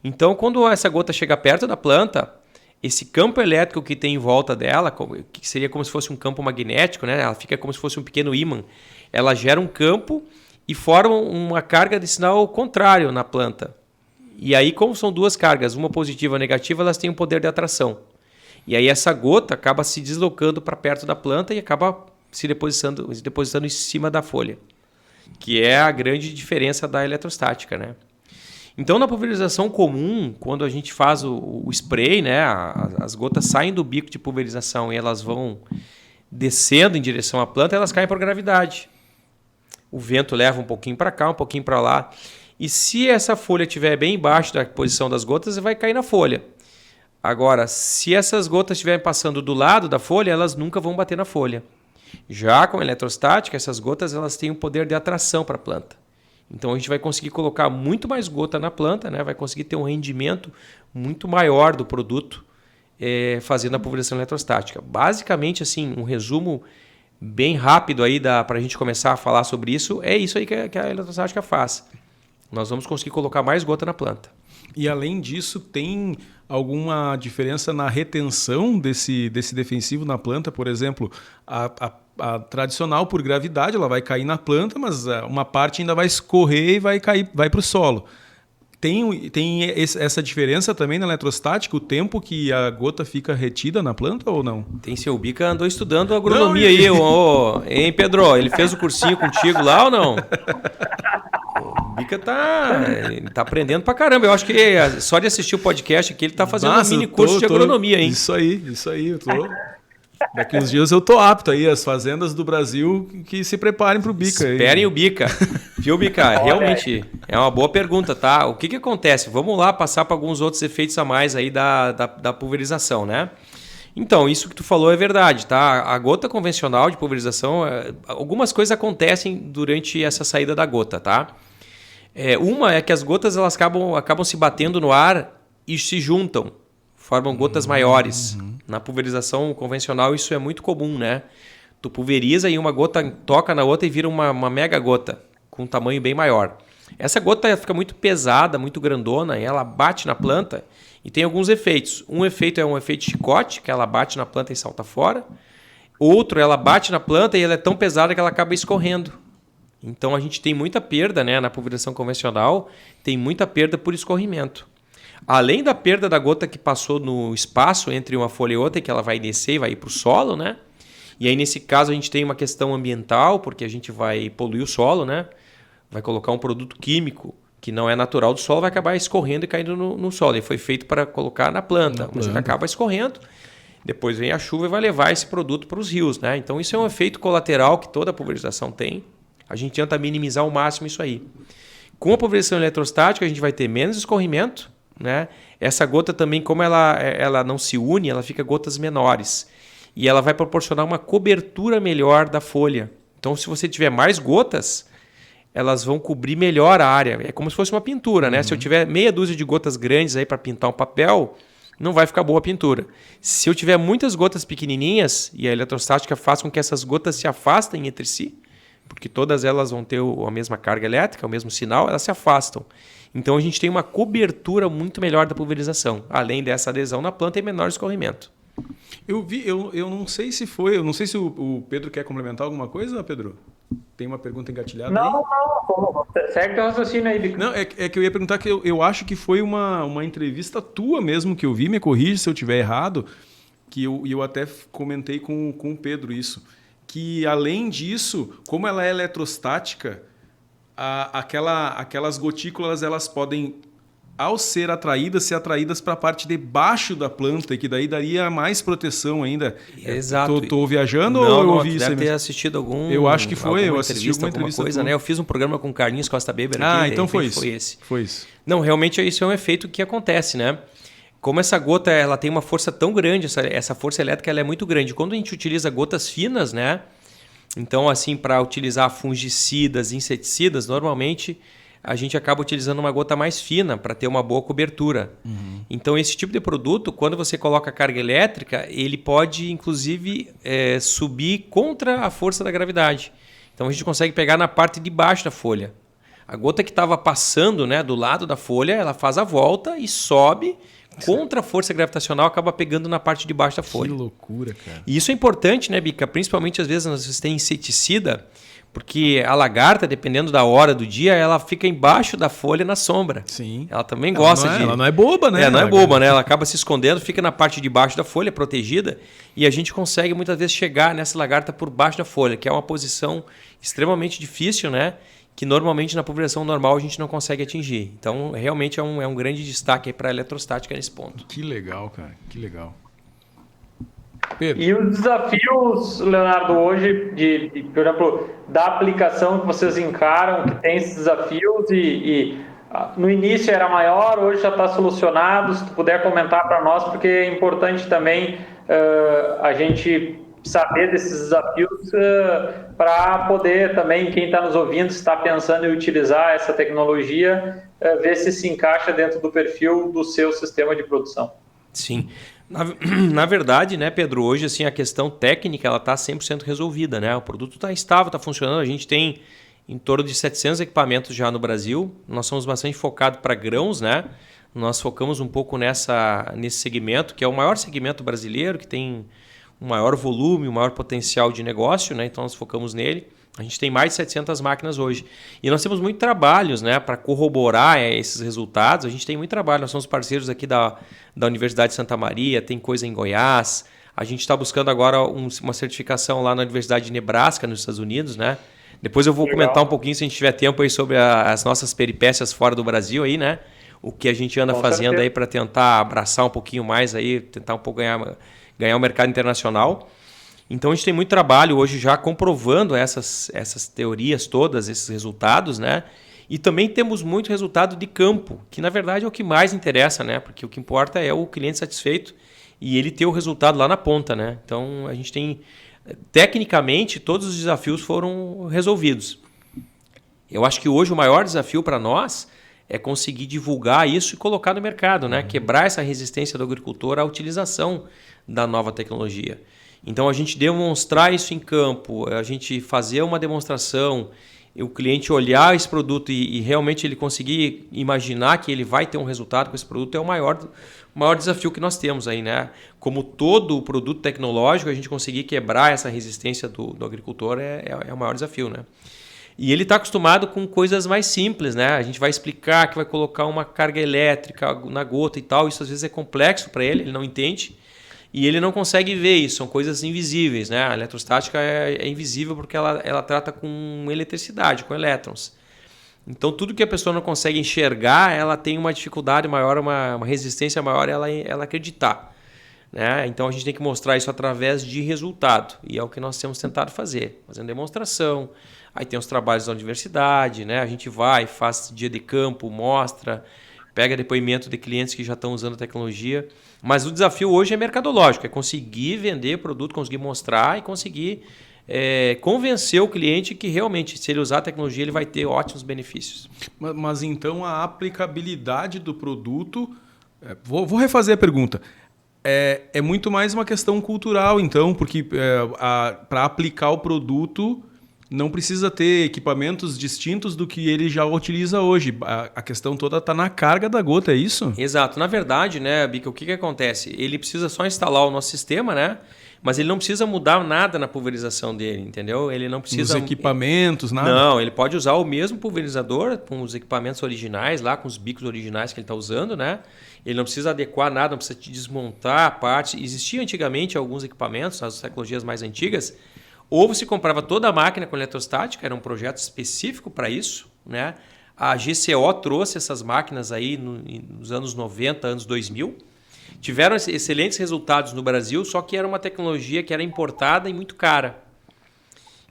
Então, quando essa gota chega perto da planta, esse campo elétrico que tem em volta dela, que seria como se fosse um campo magnético, né? Ela fica como se fosse um pequeno ímã. Ela gera um campo e formam uma carga de sinal contrário na planta. E aí, como são duas cargas, uma positiva e uma negativa, elas têm um poder de atração. E aí essa gota acaba se deslocando para perto da planta e acaba se depositando em cima da folha, que é a grande diferença da eletrostática, né? Então, na pulverização comum, quando a gente faz o spray, né, as gotas saem do bico de pulverização e elas vão descendo em direção à planta, elas caem por gravidade. O vento leva um pouquinho para cá, um pouquinho para lá. E se essa folha estiver bem embaixo da posição das gotas, vai cair na folha. Agora, se essas gotas estiverem passando do lado da folha, elas nunca vão bater na folha. Já com a eletrostática, essas gotas elas têm um poder de atração para a planta. Então, a gente vai conseguir colocar muito mais gota na planta, né? Vai conseguir ter um rendimento muito maior do produto fazendo a pulverização eletrostática. Basicamente, assim, um resumo bem rápido aí para a gente começar a falar sobre isso, é isso aí que a eletrostática faz. Nós vamos conseguir colocar mais gota na planta. E além disso, tem alguma diferença na retenção desse defensivo na planta? Por exemplo, a tradicional por gravidade, ela vai cair na planta, mas uma parte ainda vai escorrer e vai para o solo. Tem essa diferença também na eletrostática, o tempo que a gota fica retida na planta ou não? Tem, seu Bica andou estudando agronomia aí, hein, Pedro? Ele fez o cursinho contigo lá ou não? O Bica tá aprendendo pra caramba. Eu acho que só de assistir o podcast aqui, ele tá fazendo um mini curso de agronomia, hein? Isso aí, eu tô... Daqui uns dias eu tô apto aí, as fazendas do Brasil que se preparem pro Bica. Esperem o Bica. Viu, Bica? Realmente é uma boa pergunta, tá? O que acontece? Vamos lá passar para alguns outros efeitos a mais aí da pulverização, né? Então, isso que tu falou é verdade, tá? A gota convencional de pulverização, algumas coisas acontecem durante essa saída da gota, tá? Uma é que as gotas elas acabam se batendo no ar e se juntam, formam gotas maiores. Na pulverização convencional isso é muito comum, né? Tu pulveriza e uma gota toca na outra e vira uma mega gota, com um tamanho bem maior. Essa gota fica muito pesada, muito grandona, e ela bate na planta e tem alguns efeitos. Um efeito é um efeito chicote, que ela bate na planta e salta fora. Outro, ela bate na planta e ela é tão pesada que ela acaba escorrendo. Então a gente tem muita perda, né? Na pulverização convencional, tem muita perda por escorrimento. Além da perda da gota que passou no espaço entre uma folha e outra, que ela vai descer e vai ir para o solo, né? E aí, nesse caso, a gente tem uma questão ambiental, porque a gente vai poluir o solo, né? Vai colocar um produto químico que não é natural do solo, vai acabar escorrendo e caindo no solo. Ele foi feito para colocar na planta, mas ele acaba escorrendo. Depois vem a chuva e vai levar esse produto para os rios, né? Então, isso é um efeito colateral que toda a pulverização tem. A gente tenta minimizar ao máximo isso aí. Com a pulverização eletrostática, a gente vai ter menos escorrimento, né? Essa gota também, como ela não se une, ela fica gotas menores. E ela vai proporcionar uma cobertura melhor da folha. Então, se você tiver mais gotas, elas vão cobrir melhor a área. É como se fosse uma pintura, né? Se eu tiver meia dúzia de gotas grandes aí para pintar um papel, não vai ficar boa a pintura. Se eu tiver muitas gotas pequenininhas, e a eletrostática faz com que essas gotas se afastem entre si, porque todas elas vão ter a mesma carga elétrica, o mesmo sinal, elas se afastam. Então a gente tem uma cobertura muito melhor da pulverização, além dessa adesão na planta e menor escorrimento. Eu não sei se foi, eu não sei se o Pedro quer complementar alguma coisa, Pedro? Tem uma pergunta engatilhada aí? Não, segue o raciocínio aí, Bico. Não, é que eu ia perguntar que eu acho que foi uma entrevista tua mesmo que eu vi, me corrige se eu estiver errado, que eu até comentei com o Pedro isso, que além disso, como ela é eletrostática, aquelas gotículas elas podem, ao ser atraídas para a parte de baixo da planta, e que daí daria mais proteção ainda. Exato. Tô viajando não, ou eu não, ouvi isso aí deve ter mesmo? assistido algum... Eu acho que foi, eu assisti entrevista, alguma entrevista coisa, né? Eu fiz um programa com o Carlinhos Costa Beber aqui. Então foi isso. Foi esse. Foi isso. Não, realmente isso é um efeito que acontece, né? Como essa gota ela tem uma força tão grande, essa força elétrica ela é muito grande. Quando a gente utiliza gotas finas, né? Então, assim, para utilizar fungicidas, inseticidas, normalmente a gente acaba utilizando uma gota mais fina para ter uma boa cobertura. Então, esse tipo de produto, quando você coloca carga elétrica, ele pode, inclusive, subir contra a força da gravidade. Então, a gente consegue pegar na parte de baixo da folha. A gota que estava passando, né, do lado da folha, ela faz a volta e sobe contra a força gravitacional, acaba pegando na parte de baixo da folha. Que loucura, cara. E isso é importante, né, Bica? Principalmente às vezes você tem inseticida, porque a lagarta, dependendo da hora do dia, ela fica embaixo da folha na sombra. Sim. Ela também gosta de... Ela não é boba, né? Não é boba, né? Ela acaba se escondendo, fica na parte de baixo da folha, protegida, e a gente consegue muitas vezes chegar nessa lagarta por baixo da folha, que é uma posição extremamente difícil, né? Que normalmente na pulverização normal a gente não consegue atingir. Então, realmente é um grande destaque para a eletrostática nesse ponto. Que legal, cara. Que legal. Pedro. E os desafios, Leonardo, hoje, por exemplo, da aplicação que vocês encaram, que tem esses desafios e no início era maior, hoje já está solucionado. Se tu puder comentar para nós, porque é importante também a gente saber desses desafios para poder também, quem está nos ouvindo, está pensando em utilizar essa tecnologia, ver se encaixa dentro do perfil do seu sistema de produção. Sim. Na verdade, né, Pedro, hoje assim, a questão técnica ela está 100% resolvida, né? O produto está estável, está funcionando. A gente tem em torno de 700 equipamentos já no Brasil. Nós somos bastante focados para grãos, né? Nós focamos um pouco nesse segmento, que é o maior segmento brasileiro, que tem um maior volume, um maior potencial de negócio, né? Então nós focamos nele. A gente tem mais de 700 máquinas hoje. E nós temos muitos trabalhos, né, para corroborar esses resultados. A gente tem muito trabalho. Nós somos parceiros aqui da Universidade de Santa Maria, tem coisa em Goiás. A gente está buscando agora uma certificação lá na Universidade de Nebraska, nos Estados Unidos, né? Depois eu vou comentar um pouquinho, se a gente tiver tempo, aí sobre as nossas peripécias fora do Brasil, aí, né? O que a gente anda fazendo aí para tentar abraçar um pouquinho mais, aí, tentar um pouco ganhar o mercado internacional. Então a gente tem muito trabalho hoje já comprovando essas teorias todas, esses resultados, né? E também temos muito resultado de campo, que na verdade é o que mais interessa, né? Porque o que importa é o cliente satisfeito e ele ter o resultado lá na ponta, né? Então a gente tem, tecnicamente, todos os desafios foram resolvidos. Eu acho que hoje o maior desafio para nós é conseguir divulgar isso e colocar no mercado, né? Quebrar essa resistência do agricultor à utilização da nova tecnologia. Então a gente demonstrar isso em campo, a gente fazer uma demonstração, o cliente olhar esse produto e realmente ele conseguir imaginar que ele vai ter um resultado com esse produto é o maior desafio que nós temos aí, né? Como todo o produto tecnológico, a gente conseguir quebrar essa resistência do agricultor é o maior desafio, né? E ele está acostumado com coisas mais simples, né? A gente vai explicar que vai colocar uma carga elétrica na gota e tal, isso às vezes é complexo para ele não entende. E ele não consegue ver isso, são coisas invisíveis, né? A eletrostática é invisível porque ela trata com eletricidade, com elétrons. Então, tudo que a pessoa não consegue enxergar, ela tem uma dificuldade maior, uma resistência maior ela acreditar, né? Então, a gente tem que mostrar isso através de resultado. E é o que nós temos tentado fazer, fazendo demonstração. Aí tem os trabalhos da universidade, né? A gente vai, faz dia de campo, mostra, pega depoimento de clientes que já estão usando a tecnologia. Mas o desafio hoje é mercadológico, é conseguir vender produto, conseguir mostrar e conseguir convencer o cliente que realmente, se ele usar a tecnologia, ele vai ter ótimos benefícios. Mas então a aplicabilidade do produto... Vou refazer a pergunta. É muito mais uma questão cultural, então, porque para aplicar o produto... não precisa ter equipamentos distintos do que ele já utiliza hoje. A questão toda está na carga da gota, é isso? Exato. Na verdade, né, Bica, o que acontece? Ele precisa só instalar o nosso sistema, né? Mas ele não precisa mudar nada na pulverização dele, entendeu? Ele não precisa... Os equipamentos, nada? Não, ele pode usar o mesmo pulverizador com os equipamentos originais, lá com os bicos originais que ele está usando, né? Ele não precisa adequar nada, não precisa desmontar a parte. Existiam antigamente alguns equipamentos, as tecnologias mais antigas, ou você comprava toda a máquina com eletrostática, era um projeto específico para isso, né? A GCO trouxe essas máquinas aí nos anos 90, anos 2000. Tiveram excelentes resultados no Brasil, só que era uma tecnologia que era importada e muito cara.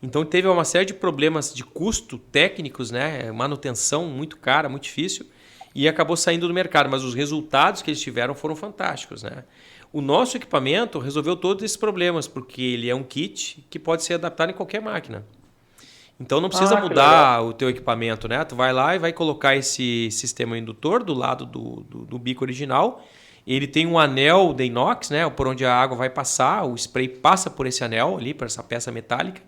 Então teve uma série de problemas de custo técnicos, né? Manutenção muito cara, muito difícil, e acabou saindo do mercado. Mas os resultados que eles tiveram foram fantásticos, né? O nosso equipamento resolveu todos esses problemas, porque ele é um kit que pode ser adaptado em qualquer máquina. Então não precisa mudar o teu equipamento, né? Tu vai lá e vai colocar esse sistema indutor do lado do bico original. Ele tem um anel de inox, né? Por onde a água vai passar, o spray passa por esse anel ali, por essa peça metálica,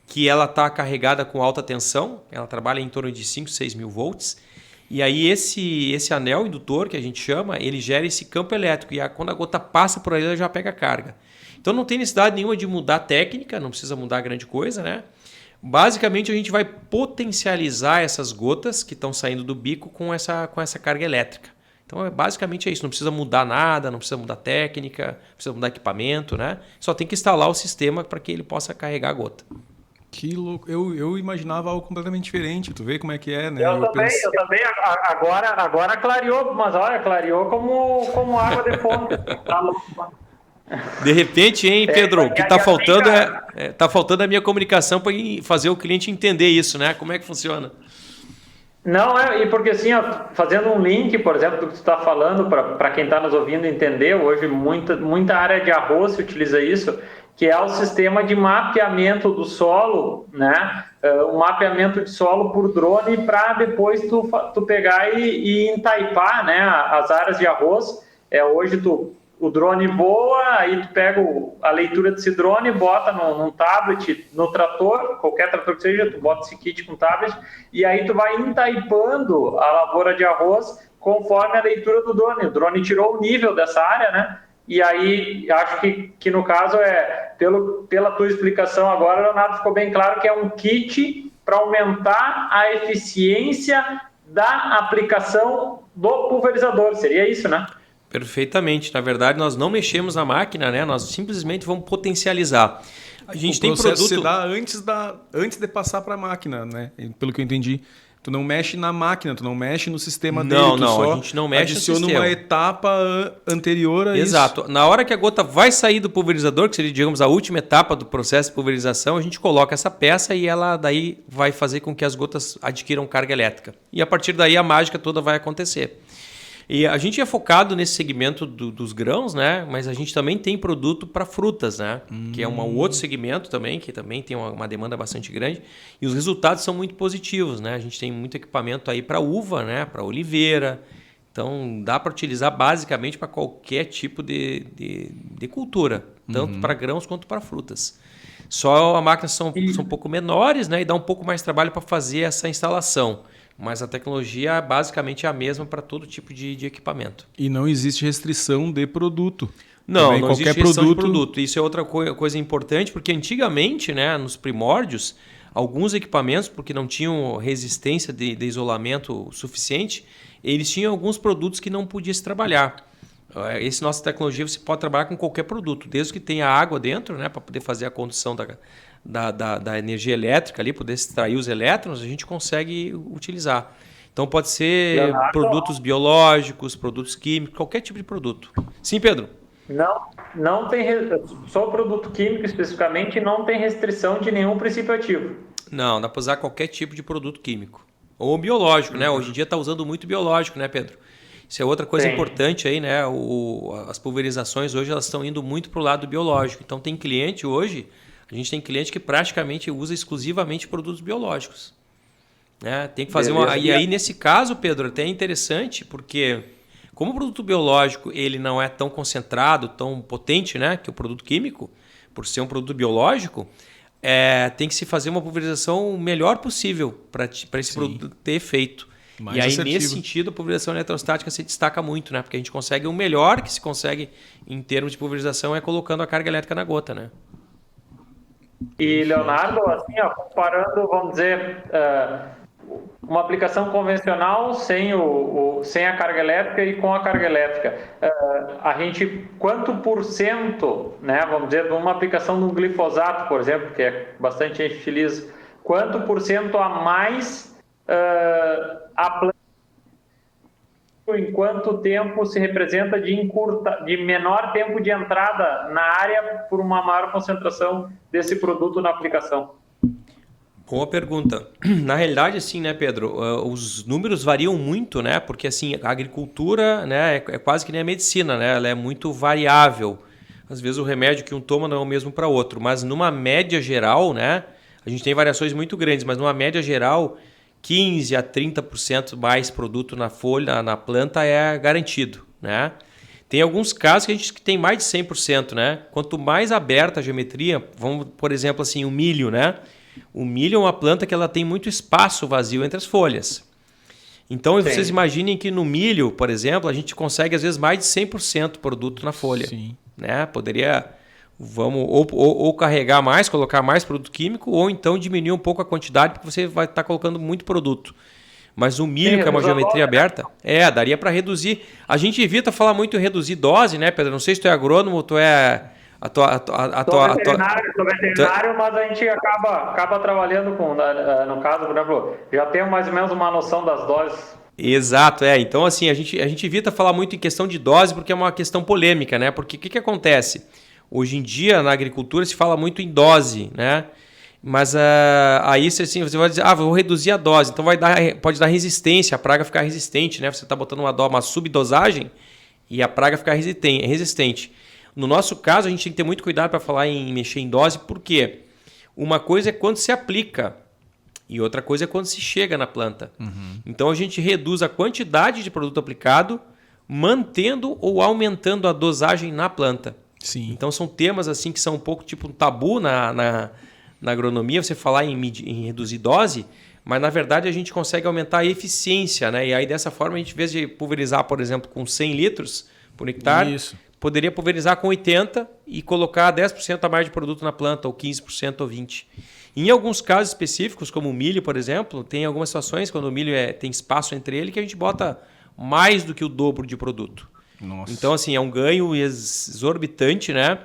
que ela está carregada com alta tensão, ela trabalha em torno de 5, 6 mil volts. E aí esse anel indutor, que a gente chama, ele gera esse campo elétrico. E quando a gota passa por ali, ela já pega a carga. Então não tem necessidade nenhuma de mudar a técnica, não precisa mudar grande coisa, né? Basicamente a gente vai potencializar essas gotas que estão saindo do bico com essa carga elétrica. Então basicamente é isso, não precisa mudar nada, não precisa mudar técnica, não precisa mudar equipamento, né? Só tem que instalar o sistema para que ele possa carregar a gota. Que louco. Eu imaginava algo completamente diferente. Tu vê como é que é, né? Eu também. Agora clareou, mas olha, clareou como água de fonte. Tá louco. De repente, hein, Pedro? O que está faltando tá faltando a minha comunicação para fazer o cliente entender isso, né? Como é que funciona? Não, e porque assim, ó, fazendo um link, por exemplo, do que tu está falando, para quem está nos ouvindo entender, hoje muita área de arroz se utiliza isso, que é o sistema de mapeamento do solo, né? Um mapeamento de solo por drone para depois tu pegar e entaipar, né? As áreas de arroz. Hoje o drone voa, aí tu pega a leitura desse drone, bota num tablet, no trator, qualquer trator que seja, tu bota esse kit com tablet, e aí tu vai entaipando a lavoura de arroz conforme a leitura do drone. O drone tirou o nível dessa área, né? E aí, acho que no caso, pela tua explicação agora, Leonardo, ficou bem claro que é um kit para aumentar a eficiência da aplicação do pulverizador. Seria isso, né? Perfeitamente. Na verdade, nós não mexemos na máquina, né? Nós simplesmente vamos potencializar. A gente tem produto... se dá antes de passar para a máquina, né? Pelo que eu entendi. Tu não mexe na máquina, tu não mexe no sistema dele. Não, a gente não mexe no sistema. Adiciona uma etapa anterior a Exato. isso. Na hora que a gota vai sair do pulverizador, que seria, digamos, a última etapa do processo de pulverização, a gente coloca essa peça e ela daí vai fazer com que as gotas adquiram carga elétrica. E a partir daí a mágica toda vai acontecer. E a gente é focado nesse segmento dos grãos, né? Mas a gente também tem produto para frutas, né? Que é um outro segmento também, que também tem uma demanda bastante grande. E os resultados são muito positivos, né? A gente tem muito equipamento aí para uva, né? Para oliveira. Então, dá para utilizar basicamente para qualquer tipo de cultura. Tanto para grãos quanto para frutas. Só as máquinas são um pouco menores, né? E dá um pouco mais de trabalho para fazer essa instalação. Mas a tecnologia basicamente é a mesma para todo tipo de equipamento. E não existe restrição de produto. Não existe restrição de produto. Isso é outra coisa importante, porque antigamente, né, nos primórdios, alguns equipamentos, porque não tinham resistência de isolamento suficiente, eles tinham alguns produtos que não podia se trabalhar. Essa nossa tecnologia você pode trabalhar com qualquer produto, desde que tenha água dentro, né, para poder fazer a condução da energia elétrica ali, poder extrair os elétrons, a gente consegue utilizar. Então pode ser produtos biológicos, produtos químicos, qualquer tipo de produto. Sim, Pedro? Não tem só produto químico especificamente, não tem restrição de nenhum princípio ativo. Não, dá para usar qualquer tipo de produto químico. Ou biológico, né? Hoje em dia está usando muito biológico, né, Pedro? Isso é outra coisa importante aí, né? As pulverizações hoje elas estão indo muito para o lado biológico. Então tem cliente hoje, a gente tem cliente que praticamente usa exclusivamente produtos biológicos. Né? Tem que fazer E aí, nesse caso, Pedro, até é interessante, porque como o produto biológico ele não é tão concentrado, tão potente, né, que o produto químico, por ser um produto biológico, tem que se fazer uma pulverização o melhor possível para esse produto ter efeito. Mais e aí, assertivo. Nesse sentido, a pulverização eletrostática se destaca muito, né? Porque a gente consegue o melhor que se consegue em termos de pulverização é colocando a carga elétrica na gota, né? E, Leonardo, assim, comparando, vamos dizer, uma aplicação convencional sem a carga elétrica e com a carga elétrica, a gente, quanto por cento, né, vamos dizer, de uma aplicação de um glifosato, por exemplo, que bastante gente utiliza, quanto por cento a mais a planta, em quanto tempo se representa de menor tempo de entrada na área por uma maior concentração desse produto na aplicação? Boa pergunta. Na realidade, assim, né, Pedro, os números variam muito, né? Porque assim, a agricultura, né, é quase que nem a medicina, né? Ela é muito variável. Às vezes o remédio que um toma não é o mesmo para outro, mas numa média geral, né, a gente tem variações muito grandes, mas numa média geral, 15% a 30% mais produto na folha, na planta é garantido, né? Tem alguns casos que a gente tem mais de 100%, né? Quanto mais aberta a geometria, vamos, por exemplo, assim, o milho, né? O milho é uma planta que ela tem muito espaço vazio entre as folhas. Então, vocês imaginem que no milho, por exemplo, a gente consegue às vezes mais de 100% produto na folha. Sim. Né? Poderia, ou carregar mais, colocar mais produto químico, ou então diminuir um pouco a quantidade, porque você vai estar colocando muito produto. Mas o milho, que é uma geometria aberta, daria para reduzir. A gente evita falar muito em reduzir dose, né, Pedro? Não sei se tu é agrônomo ou tu é... Sou veterinário, mas a gente acaba trabalhando com, no caso, por exemplo, já tenho mais ou menos uma noção das doses. Exato, então assim, a gente evita falar muito em questão de dose porque é uma questão polêmica, né? Porque o que acontece? Hoje em dia, na agricultura, se fala muito em dose, né? Mas aí assim, você vai dizer, vou reduzir a dose, então pode dar resistência, a praga ficar resistente, né? Você está botando uma subdosagem e a praga ficar resistente. No nosso caso, a gente tem que ter muito cuidado para falar em mexer em dose, porque uma coisa é quando se aplica e outra coisa é quando se chega na planta. Uhum. Então, a gente reduz a quantidade de produto aplicado, mantendo ou aumentando a dosagem na planta. Sim. Então, são temas assim que são um pouco tipo um tabu na agronomia, você falar em reduzir dose, mas na verdade a gente consegue aumentar a eficiência, né? E aí dessa forma a gente, em vez de pulverizar, por exemplo, com 100 litros por hectare, poderia pulverizar com 80 e colocar 10% a mais de produto na planta, ou 15% ou 20%. Em alguns casos específicos, como o milho, por exemplo, tem algumas situações quando o milho tem espaço entre ele que a gente bota mais do que o dobro de produto. Nossa. Então, assim, é um ganho exorbitante, né?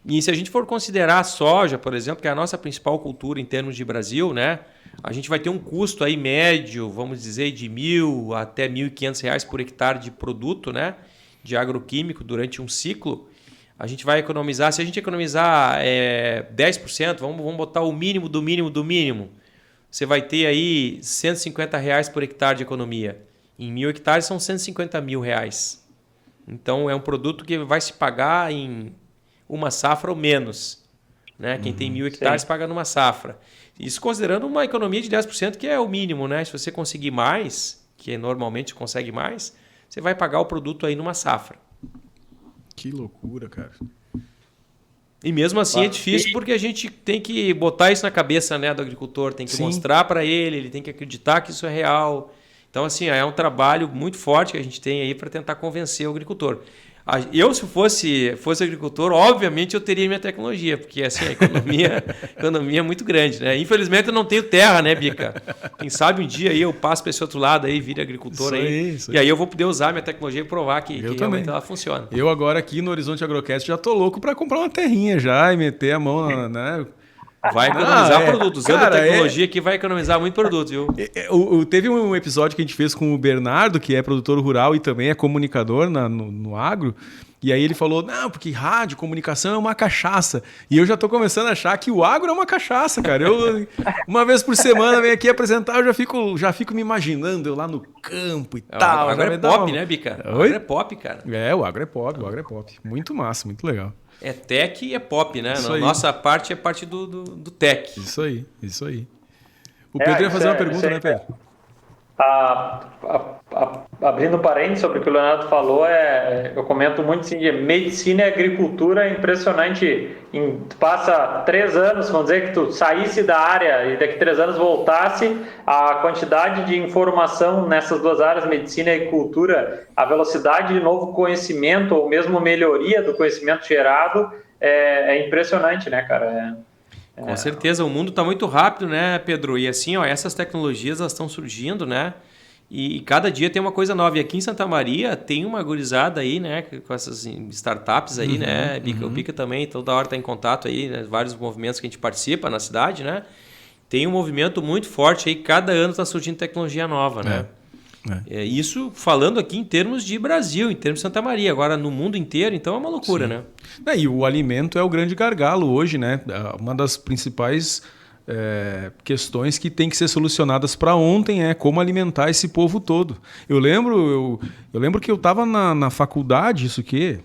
E se a gente for considerar a soja, por exemplo, que é a nossa principal cultura em termos de Brasil, né? A gente vai ter um custo aí médio, vamos dizer, de R$1.000 até R$1.500 por hectare de produto, né? De agroquímico durante um ciclo. A gente vai economizar, se a gente economizar 10%, vamos botar o mínimo do mínimo do mínimo, você vai ter aí R$150 por hectare de economia. Em 1.000 hectares são R$150 mil. Então é um produto que vai se pagar em uma safra ou menos. Né? Quem tem 1.000 hectares paga numa safra. Isso considerando uma economia de 10%, que é o mínimo. Né? Se você conseguir mais, que normalmente consegue mais, você vai pagar o produto aí numa safra. Que loucura, cara. E mesmo assim é difícil porque a gente tem que botar isso na cabeça, né, do agricultor, tem que mostrar para ele tem que acreditar que isso é real. Então, assim, é um trabalho muito forte que a gente tem aí para tentar convencer o agricultor. Eu, se fosse agricultor, obviamente eu teria minha tecnologia, porque assim, a economia é muito grande, né? Infelizmente eu não tenho terra, né, Bica? Quem sabe um dia aí eu passo para esse outro lado aí, vire agricultor isso aí. E aí eu vou poder usar minha tecnologia e provar que realmente ela funciona. Eu agora aqui no Horizonte Agrocast já tô louco para comprar uma terrinha já e meter a mão né? Vai economizar produto. Usando a tecnologia que vai economizar muito produto, viu? Teve um episódio que a gente fez com o Bernardo, que é produtor rural e também é comunicador no agro. E aí ele falou, não, porque rádio, comunicação é uma cachaça. E eu já tô começando a achar que o agro é uma cachaça, cara. Eu, uma vez por semana, venho aqui apresentar, eu já fico me imaginando, eu lá no campo e tal. O agro é pop, né, Bica? O agro é pop, cara. O agro é pop. Muito massa, muito legal. É tech e é pop, né? Nossa parte é parte do tech. Isso aí. O Pedro ia fazer uma pergunta, né, Pedro? Abrindo um parênteses sobre o que o Leonardo falou, eu comento muito assim, de medicina e agricultura é impressionante. Passa 3 anos, vamos dizer que tu saísse da área e daqui 3 anos voltasse, a quantidade de informação nessas duas áreas, medicina e agricultura, a velocidade de novo conhecimento ou mesmo melhoria do conhecimento gerado é impressionante, né, cara? Com certeza, o mundo está muito rápido, né, Pedro? E assim, essas tecnologias elas estão surgindo, né? E cada dia tem uma coisa nova. E aqui em Santa Maria tem uma gurizada aí, né? Com essas startups aí, né? O Bica também toda hora está em contato aí, né? Vários movimentos que a gente participa na cidade, né? Tem um movimento muito forte aí, cada ano está surgindo tecnologia nova, né? Isso falando aqui em termos de Brasil, em termos de Santa Maria. Agora, no mundo inteiro, então é uma loucura, né? E o alimento é o grande gargalo hoje, né? Uma das principais questões que tem que ser solucionadas para ontem é como alimentar esse povo todo. Eu lembro que eu estava na faculdade, isso que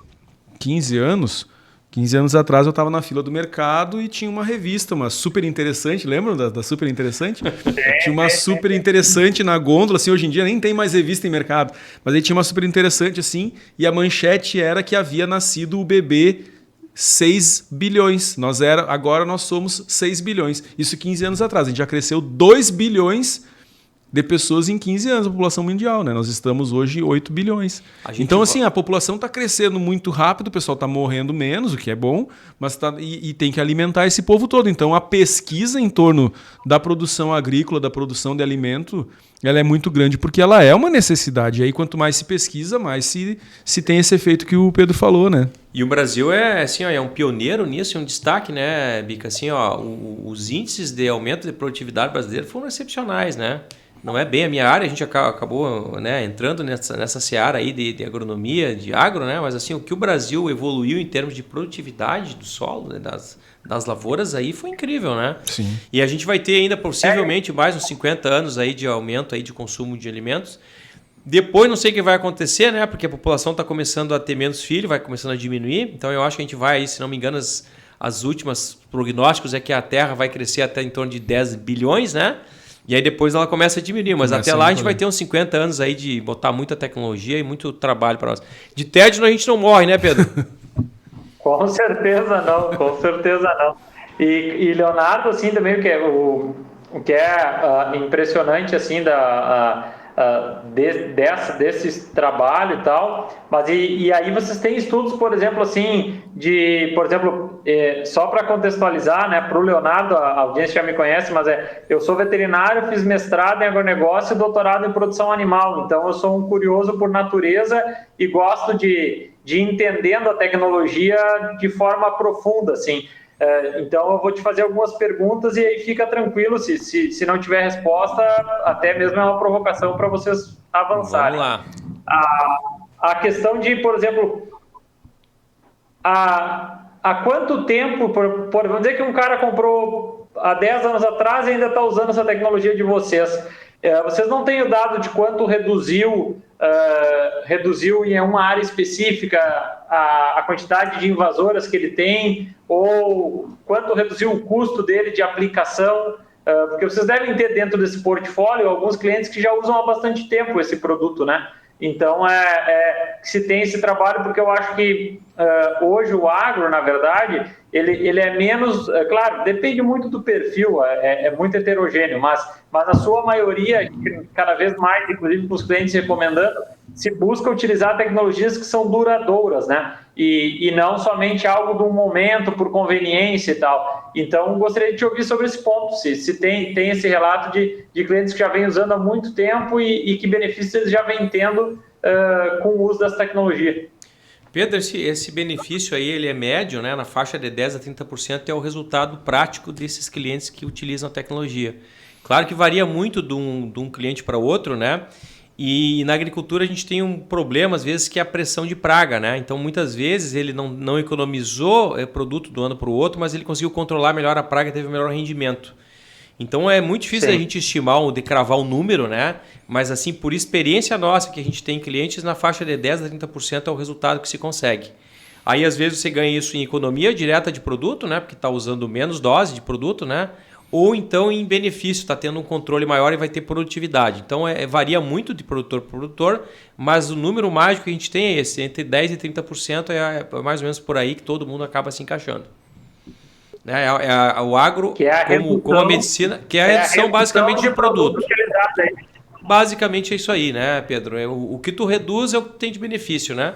15 anos atrás eu estava na fila do mercado e tinha uma revista, uma super interessante, lembram da super interessante? Tinha uma super interessante na gôndola, assim, hoje em dia nem tem mais revista em mercado, mas aí tinha uma super interessante assim, e a manchete era que havia nascido o bebê 6 bilhões. Agora nós somos 6 bilhões. Isso 15 anos atrás. A gente já cresceu 2 bilhões de pessoas em 15 anos, a população mundial, né? Nós estamos hoje 8 bilhões. Então, assim, a população está crescendo muito rápido, o pessoal está morrendo menos, o que é bom, mas e tem que alimentar esse povo todo. Então, a pesquisa em torno da produção agrícola, da produção de alimento, ela é muito grande, porque ela é uma necessidade. E aí, quanto mais se pesquisa, mais se tem esse efeito que o Pedro falou, né? E o Brasil é um pioneiro nisso, um destaque, né, Bica? Assim, os índices de aumento de produtividade brasileira foram excepcionais, né? Não é bem a minha área, a gente acabou, né, entrando nessa seara aí de agronomia, de agro, né? Mas assim, o que o Brasil evoluiu em termos de produtividade do solo, né, das lavouras aí foi incrível, né? Sim. E a gente vai ter ainda possivelmente mais uns 50 anos aí de aumento aí de consumo de alimentos. Depois não sei o que vai acontecer, né? Porque a população está começando a ter menos filho, vai começando a diminuir. Então eu acho que a gente vai aí, se não me engano, as últimas prognósticos é que a Terra vai crescer até em torno de 10 bilhões, né? E aí depois ela começa a diminuir, mas até lá a gente vai ter uns 50 anos aí de botar muita tecnologia e muito trabalho para nós. De tédio a gente não morre, né, Pedro? Com certeza não. E Leonardo, assim, também, que o que é impressionante assim desse trabalho e tal, mas e aí vocês têm estudos, por exemplo, assim, só para contextualizar, né, para o Leonardo, a audiência já me conhece, mas eu sou veterinário, fiz mestrado em agronegócio e doutorado em produção animal, então eu sou um curioso por natureza e gosto de ir entendendo a tecnologia de forma profunda, assim. Então eu vou te fazer algumas perguntas e aí fica tranquilo, se não tiver resposta, até mesmo é uma provocação para vocês avançarem. Vamos lá. A questão de, por exemplo, há quanto tempo, vamos dizer que um cara comprou há 10 anos atrás e ainda está usando essa tecnologia de vocês. Vocês não têm o dado de quanto reduziu em uma área específica a quantidade de invasoras que ele tem, ou quanto reduziu o custo dele de aplicação, porque vocês devem ter dentro desse portfólio alguns clientes que já usam há bastante tempo esse produto, né? Então, se tem esse trabalho, porque eu acho que hoje o agro, na verdade, ele é menos... claro, depende muito do perfil, é muito heterogêneo, mas na sua maioria, cada vez mais, inclusive com os clientes recomendando, se busca utilizar tecnologias que são duradouras, né? E não somente algo de um momento, por conveniência e tal. Então, gostaria de te ouvir sobre esse ponto, se tem esse relato de clientes que já vêm usando há muito tempo e que benefícios eles já vêm tendo com o uso dessa tecnologia. Pedro, esse benefício aí ele é médio, né? Na faixa de 10% a 30% é o resultado prático desses clientes que utilizam a tecnologia. Claro que varia muito de um cliente para outro, né? E na agricultura a gente tem um problema, às vezes, que é a pressão de praga, né? Então, muitas vezes, ele não economizou produto do ano para o outro, mas ele conseguiu controlar melhor a praga e teve um melhor rendimento. Então, é muito difícil a gente estimar ou de cravar um número, né? Mas, assim, por experiência nossa, que a gente tem clientes, na faixa de 10% a 30% é o resultado que se consegue. Aí, às vezes, você ganha isso em economia direta de produto, né? Porque está usando menos dose de produto, né? Ou então em benefício, está tendo um controle maior e vai ter produtividade. Então varia muito de produtor para produtor, mas o número mágico que a gente tem é esse, entre 10% e 30% é mais ou menos por aí que todo mundo acaba se encaixando. O agro, que é como a medicina, que é a redução basicamente de produto. Basicamente é isso aí, né, Pedro? O que tu reduz é o que tem de benefício, né?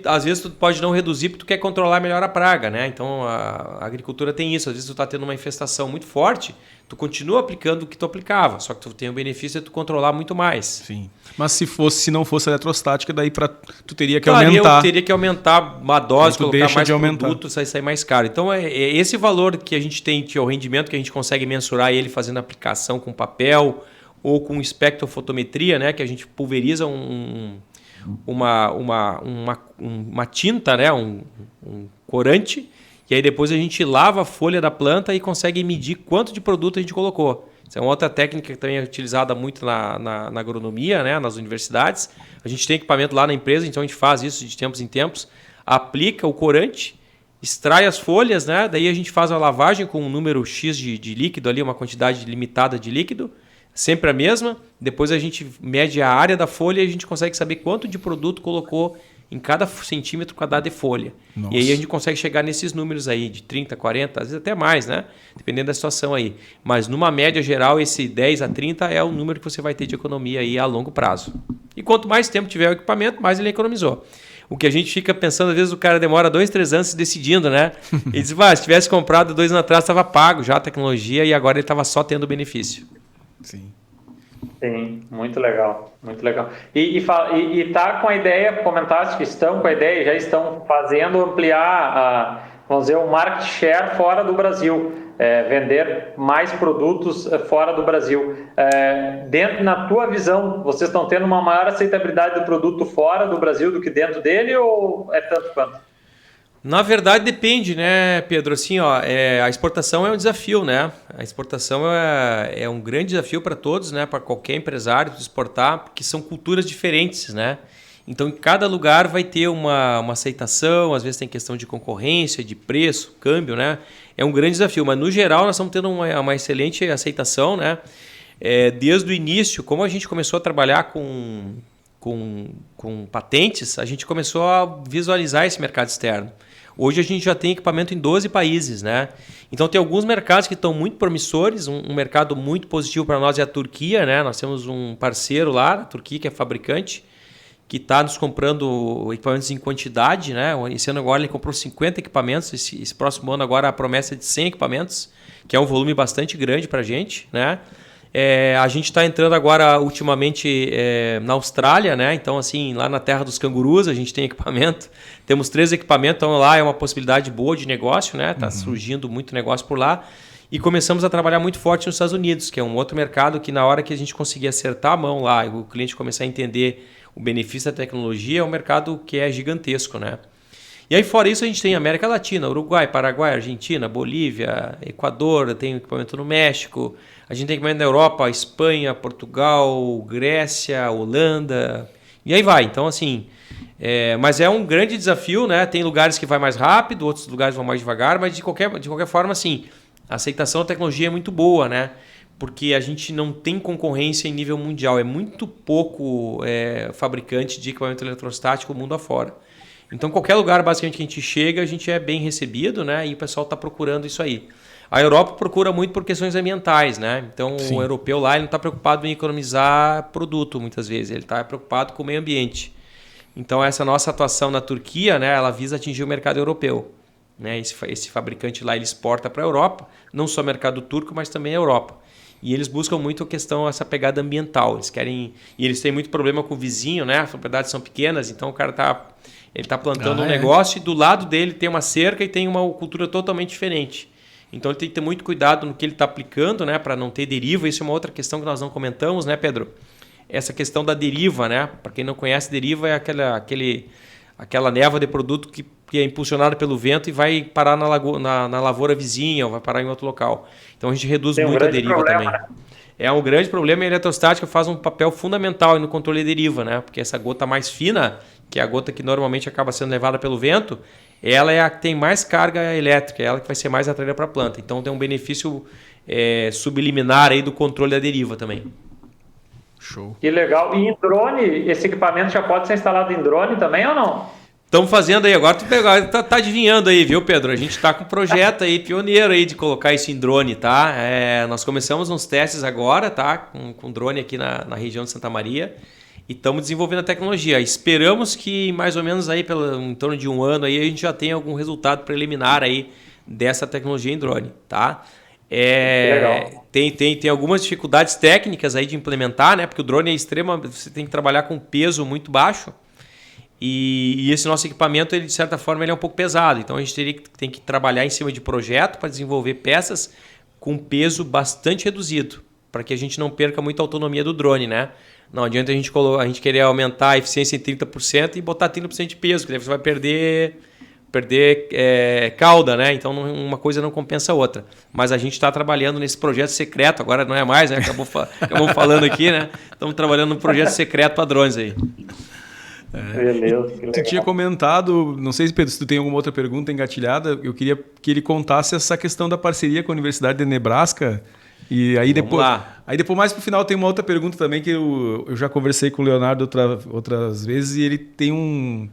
Às vezes tu pode não reduzir porque tu quer controlar melhor a praga, né? Então a agricultura tem isso. Às vezes tu está tendo uma infestação muito forte, tu continua aplicando o que tu aplicava, só que tu tem o benefício de tu controlar muito mais. Sim. Mas se não fosse eletrostática, daí tu teria que aumentar. Eu teria que aumentar uma dose, colocar mais produto, sair mais caro. Então é esse valor que a gente tem, que é o rendimento que a gente consegue mensurar ele fazendo aplicação com papel ou com espectrofotometria, né? Que a gente pulveriza uma tinta, né? um corante, e aí depois a gente lava a folha da planta e consegue medir quanto de produto a gente colocou. Isso é uma outra técnica que também é utilizada muito na agronomia, né? Nas universidades. A gente tem equipamento lá na empresa, então a gente faz isso de tempos em tempos, aplica o corante, extrai as folhas, né? Daí a gente faz a lavagem com um número X de líquido ali, uma quantidade limitada de líquido, sempre a mesma. Depois a gente mede a área da folha e a gente consegue saber quanto de produto colocou em cada centímetro quadrado de folha. Nossa. E aí a gente consegue chegar nesses números aí, de 30, 40, às vezes até mais, né? Dependendo da situação aí. Mas numa média geral, esse 10 a 30 é o número que você vai ter de economia aí a longo prazo. E quanto mais tempo tiver o equipamento, mais ele economizou. O que a gente fica pensando, às vezes o cara demora 2, 3 anos se decidindo, né? E diz, se tivesse comprado 2 anos atrás, estava pago já a tecnologia e agora ele estava só tendo benefício. Sim. Sim, muito legal, muito legal. E tá com a ideia, comentaste que estão com a ideia, já estão fazendo ampliar, vamos dizer, o market share fora do Brasil, vender mais produtos fora do Brasil. Na tua visão, vocês estão tendo uma maior aceitabilidade do produto fora do Brasil do que dentro dele, ou é tanto quanto? Na verdade depende, né, Pedro? Assim, a exportação é um desafio, né? A exportação é um grande desafio para todos, né? Para qualquer empresário exportar, porque são culturas diferentes, né? Então, em cada lugar vai ter uma aceitação, às vezes tem questão de concorrência, de preço, câmbio, né? É um grande desafio, mas no geral nós estamos tendo uma excelente aceitação, né? Desde o início, como a gente começou a trabalhar com patentes, a gente começou a visualizar esse mercado externo. Hoje a gente já tem equipamento em 12 países, né? Então tem alguns mercados que estão muito promissores. Um mercado muito positivo para nós é a Turquia, né? Nós temos um parceiro lá na Turquia que é fabricante, que está nos comprando equipamentos em quantidade, né? Esse ano agora ele comprou 50 equipamentos, esse próximo ano agora a promessa é de 100 equipamentos, que é um volume bastante grande para a gente, né? A gente está entrando agora ultimamente na Austrália, né? Então assim, lá na terra dos cangurus a gente tem equipamento, temos 3 equipamentos, então lá é uma possibilidade boa de negócio, né? Está surgindo muito negócio por lá. E começamos a trabalhar muito forte nos Estados Unidos, que é um outro mercado que na hora que a gente conseguir acertar a mão lá e o cliente começar a entender o benefício da tecnologia, é um mercado que é gigantesco, né? E aí fora isso a gente tem América Latina, Uruguai, Paraguai, Argentina, Bolívia, Equador, tem equipamento no México, a gente tem equipamento na Europa, Espanha, Portugal, Grécia, Holanda, e aí vai. Então assim, mas é um grande desafio, né? Tem lugares que vai mais rápido, outros lugares vão mais devagar, mas de qualquer forma assim, a aceitação da tecnologia é muito boa, né? Porque a gente não tem concorrência em nível mundial. É muito pouco fabricante de equipamento eletrostático mundo afora. Então, qualquer lugar basicamente que a gente chega, a gente é bem recebido, né? E o pessoal está procurando isso aí. A Europa procura muito por questões ambientais, né? Então, sim, o europeu lá ele não está preocupado em economizar produto, muitas vezes. Ele está preocupado com o meio ambiente. Então, essa nossa atuação na Turquia, né? Ela visa atingir o mercado europeu. Né? Esse fabricante lá ele exporta para a Europa, não só o mercado turco, mas também a Europa. E eles buscam muito a questão, essa pegada ambiental. Eles querem. E eles têm muito problema com o vizinho, né? As propriedades são pequenas, então o cara tá plantando um negócio e do lado dele tem uma cerca e tem uma cultura totalmente diferente. Então ele tem que ter muito cuidado no que ele está aplicando, né? Para não ter deriva. Isso é uma outra questão que nós não comentamos, né, Pedro? Essa questão da deriva, né? Para quem não conhece, deriva é aquela névoa de produto que é impulsionada pelo vento e vai parar na lavoura vizinha ou vai parar em outro local. Então a gente reduz muito a deriva também. É um grande problema e a eletrostática faz um papel fundamental no controle de deriva, né? Porque essa gota mais fina, que é a gota que normalmente acaba sendo levada pelo vento, ela é a que tem mais carga elétrica, é ela que vai ser mais atraída para a planta. Então tem um benefício subliminar aí do controle da deriva também. Show. Que legal. E em drone, esse equipamento já pode ser instalado em drone também ou não? Estamos fazendo aí, agora tá adivinhando aí, viu, Pedro? A gente está com um projeto aí, pioneiro aí de colocar isso em drone, tá? Nós começamos uns testes agora, tá? Com drone aqui na região de Santa Maria e estamos desenvolvendo a tecnologia. Esperamos que mais ou menos aí, em torno de um ano aí, a gente já tenha algum resultado preliminar aí dessa tecnologia em drone, tá? Legal. Tem algumas dificuldades técnicas aí de implementar, né? Porque o drone você tem que trabalhar com peso muito baixo. E esse nosso equipamento, ele, de certa forma, ele é um pouco pesado. Então, a gente tem que trabalhar em cima de projeto para desenvolver peças com peso bastante reduzido, para que a gente não perca muita autonomia do drone, né? Não adianta a gente querer aumentar a eficiência em 30% e botar 30% de peso, que daí você vai perder cauda, né? Então, uma coisa não compensa a outra. Mas a gente está trabalhando nesse projeto secreto, agora não é mais, né? Acabamos falando aqui, né? Estamos trabalhando num projeto secreto para drones aí. Beleza, tu tinha comentado, não sei, Pedro, se tu tem alguma outra pergunta engatilhada, eu queria que ele contasse essa questão da parceria com a Universidade de Nebraska. E aí depois mais pro final tem uma outra pergunta também que eu já conversei com o Leonardo outras vezes e ele tem um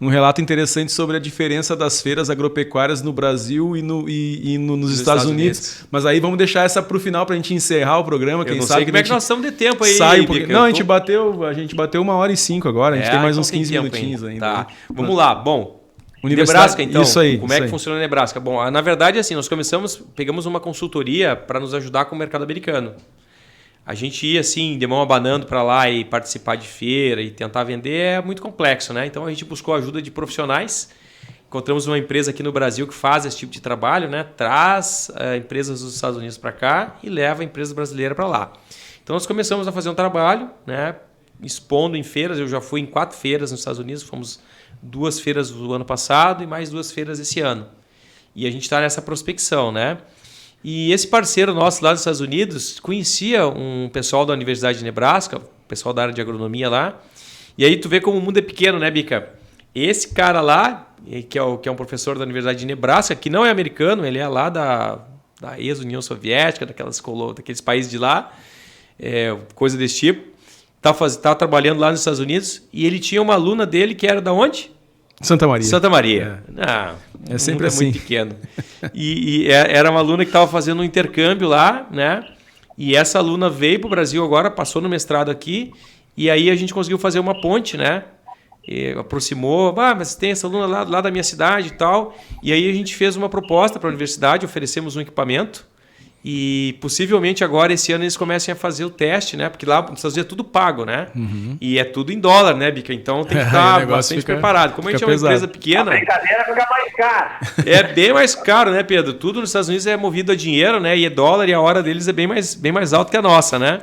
relato interessante sobre a diferença das feiras agropecuárias no Brasil e nos Estados Unidos. Mas aí vamos deixar essa para o final para a gente encerrar o programa. Eu não sei como é que nós estamos de tempo aí. Não, a gente bateu 1h05 agora. A gente tem mais uns 15 minutinhos ainda. Tá. Vamos lá. Bom, Nebraska, então. Isso aí. Como é que funciona a Nebraska? Bom, na verdade, assim, nós pegamos uma consultoria para nos ajudar com o mercado americano. A gente ia assim, de mão abanando para lá e participar de feira e tentar vender é muito complexo, né? Então a gente buscou a ajuda de profissionais. Encontramos uma empresa aqui no Brasil que faz esse tipo de trabalho, né? Traz empresas dos Estados Unidos para cá e leva a empresa brasileira para lá. Então nós começamos a fazer um trabalho, né? Expondo em feiras. Eu já fui em 4 feiras nos Estados Unidos, fomos 2 feiras do ano passado e mais 2 feiras esse ano. E a gente está nessa prospecção, né? E esse parceiro nosso lá dos Estados Unidos conhecia um pessoal da Universidade de Nebraska, pessoal da área de agronomia lá. E aí tu vê como o mundo é pequeno, né, Bica? Esse cara lá, que é um professor da Universidade de Nebraska, que não é americano, ele é lá da ex-União Soviética, daqueles países de lá, coisa desse tipo. Tá trabalhando lá nos Estados Unidos e ele tinha uma aluna dele que era da onde? Santa Maria. Santa Maria. É sempre assim. Muito pequeno. Era uma aluna que estava fazendo um intercâmbio lá, né? E essa aluna veio para o Brasil agora, passou no mestrado aqui, e aí a gente conseguiu fazer uma ponte, né? E aproximou, mas tem essa aluna lá da minha cidade e tal. E aí a gente fez uma proposta para a universidade, oferecemos um equipamento. E possivelmente agora, esse ano, eles comecem a fazer o teste, né? Porque lá nos Estados Unidos é tudo pago, né? Uhum. E é tudo em dólar, né, Bica? Então tem que estar bastante preparado. Como a gente é uma empresa pequena... A brincadeira fica mais cara. É bem mais caro, né, Pedro? Tudo nos Estados Unidos é movido a dinheiro, né? E é dólar, e a hora deles é bem mais alta que a nossa, né?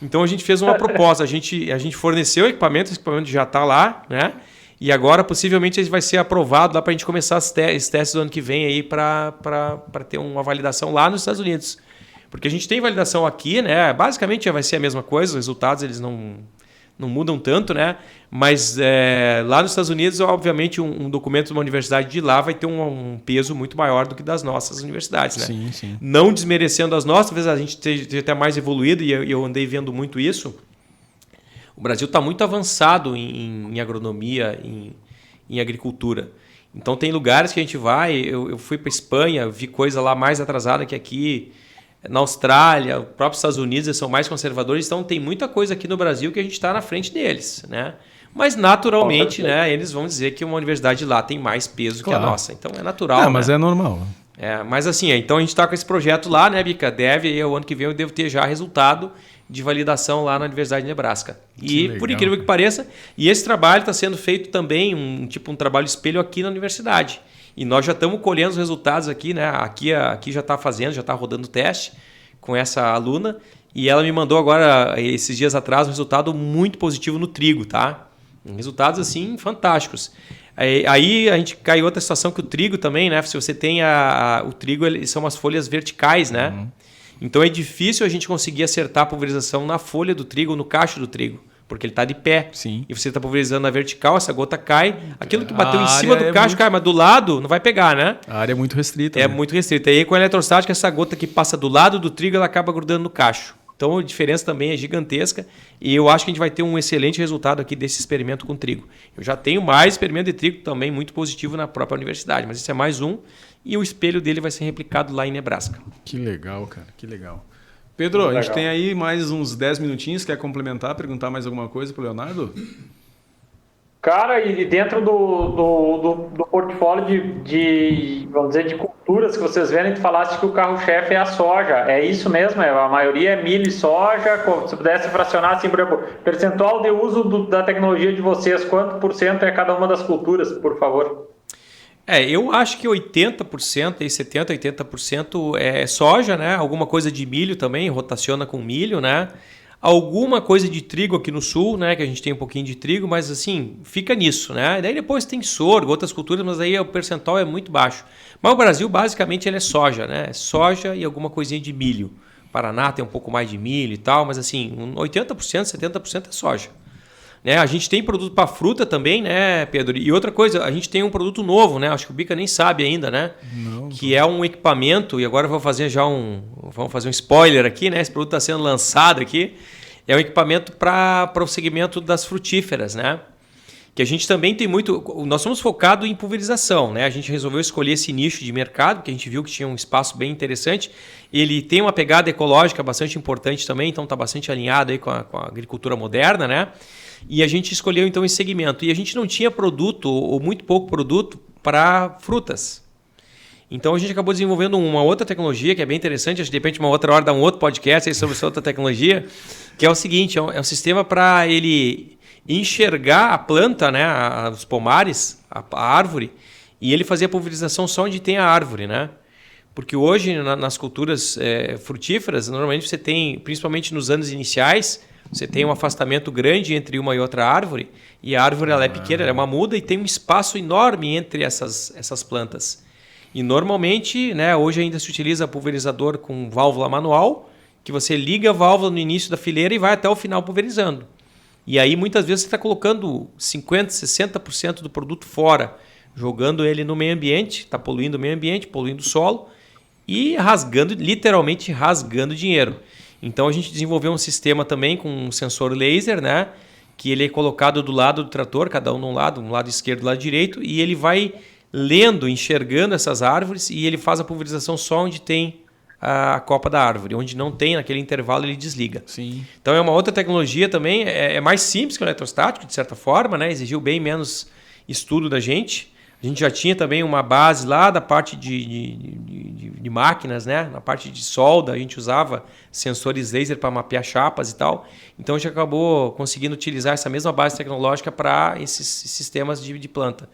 Então a gente fez uma proposta. A gente forneceu o equipamento já está lá, né? E agora, possivelmente, ele vai ser aprovado lá para a gente começar os testes do ano que vem aí para ter uma validação lá nos Estados Unidos. Porque a gente tem validação aqui, né? Basicamente vai ser a mesma coisa, os resultados eles não mudam tanto, né? Mas lá nos Estados Unidos, obviamente, um documento de uma universidade de lá vai ter um peso muito maior do que das nossas universidades, né? Sim, sim. Não desmerecendo as nossas, talvez a gente esteja até mais evoluído, e eu andei vendo muito isso. O Brasil está muito avançado em agronomia, em agricultura. Então tem lugares que a gente vai, eu fui para a Espanha, vi coisa lá mais atrasada que aqui. Na Austrália, os próprios Estados Unidos, eles são mais conservadores, então tem muita coisa aqui no Brasil que a gente está na frente deles, né? Mas naturalmente, né, eles vão dizer que uma universidade lá tem mais peso que a nossa. Então é natural. Mas é normal. Mas assim, então a gente está com esse projeto lá, né, Bica? O ano que vem eu devo ter já resultado de validação lá na Universidade de Nebraska. E por incrível que pareça, e esse trabalho está sendo feito também, um trabalho espelho aqui na universidade. E nós já estamos colhendo os resultados aqui, né? Aqui já está fazendo, já está rodando o teste com essa aluna. E ela me mandou agora, esses dias atrás, um resultado muito positivo no trigo, tá? Resultados, assim, fantásticos. Aí a gente cai em outra situação que o trigo também, né? Se você tem o trigo, eles são umas folhas verticais, né? Uhum. Então é difícil a gente conseguir acertar a pulverização na folha do trigo, no cacho do trigo. Porque ele está de pé. Sim. E você está pulverizando na vertical, essa gota cai. Aquilo que bateu em cima do cacho cai, mas do lado não vai pegar, né? A área é muito restrita. É muito restrita. E aí com a eletrostática, essa gota que passa do lado do trigo, ela acaba grudando no cacho. Então a diferença também é gigantesca. E eu acho que a gente vai ter um excelente resultado aqui desse experimento com trigo. Eu já tenho mais experimento de trigo também muito positivo na própria universidade. Mas esse é mais um. E o espelho dele vai ser replicado lá em Nebraska. Que legal, cara. Que legal. Pedro, a gente tem aí mais uns 10 minutinhos. Quer complementar, perguntar mais alguma coisa para o Leonardo? Cara, e dentro do portfólio vamos dizer, de culturas que vocês verem, tu falaste que o carro-chefe é a soja. É isso mesmo? A maioria é milho e soja? Se pudesse fracionar assim, por exemplo, percentual de uso da tecnologia de vocês, quanto por cento é cada uma das culturas, por favor? Eu acho que 80%, 70%, 80% é soja, né? Alguma coisa de milho também, rotaciona com milho, né? Alguma coisa de trigo aqui no sul, né? Que a gente tem um pouquinho de trigo, mas assim, fica nisso, né? Daí depois tem sorgo, outras culturas, mas aí o percentual é muito baixo. Mas o Brasil, basicamente, ele é soja, né? Soja e alguma coisinha de milho. Paraná tem um pouco mais de milho e tal, mas assim, 80%, 70% é soja. Né? A gente tem produto para fruta também, né, Pedro? E outra coisa, a gente tem um produto novo, né? Acho que o Bica nem sabe ainda, né? Não. Que é um equipamento, e agora vamos fazer um spoiler aqui, né? Esse produto está sendo lançado aqui. É um equipamento para o segmento das frutíferas, né? Que a gente também tem muito... Nós somos focados em pulverização, né? A gente resolveu escolher esse nicho de mercado, porque a gente viu que tinha um espaço bem interessante. Ele tem uma pegada ecológica bastante importante também, então está bastante alinhado aí com a agricultura moderna, né? E a gente escolheu então esse segmento. E a gente não tinha produto, ou muito pouco produto, para frutas. Então a gente acabou desenvolvendo uma outra tecnologia que é bem interessante. Acho que de repente uma outra hora dá um outro podcast aí sobre essa outra tecnologia, que é o seguinte, é um sistema para ele enxergar a planta, né, os pomares, a árvore, e ele fazer a pulverização só onde tem a árvore, né? Porque hoje nas culturas frutíferas, normalmente você tem, principalmente nos anos iniciais, você tem um afastamento grande entre uma e outra árvore, e a árvore ela é pequena, ela é uma muda, e tem um espaço enorme entre essas plantas. E normalmente, né, hoje ainda se utiliza pulverizador com válvula manual, que você liga a válvula no início da fileira e vai até o final pulverizando. E aí muitas vezes você está colocando 50%, 60% do produto fora, jogando ele no meio ambiente, está poluindo o meio ambiente, poluindo o solo e literalmente rasgando dinheiro. Então a gente desenvolveu um sistema também com um sensor laser, né? Que ele é colocado do lado do trator, cada um de um lado esquerdo e do lado direito, e ele vai lendo, enxergando essas árvores, e ele faz a pulverização só onde tem a copa da árvore. Onde não tem, naquele intervalo, ele desliga. Sim. Então é uma outra tecnologia também, é mais simples que o eletrostático, de certa forma, né? Exigiu bem menos estudo da gente. A gente já tinha também uma base lá da parte de máquinas, né? Na parte de solda, a gente usava sensores laser para mapear chapas e tal. Então a gente acabou conseguindo utilizar essa mesma base tecnológica para esses sistemas de planta.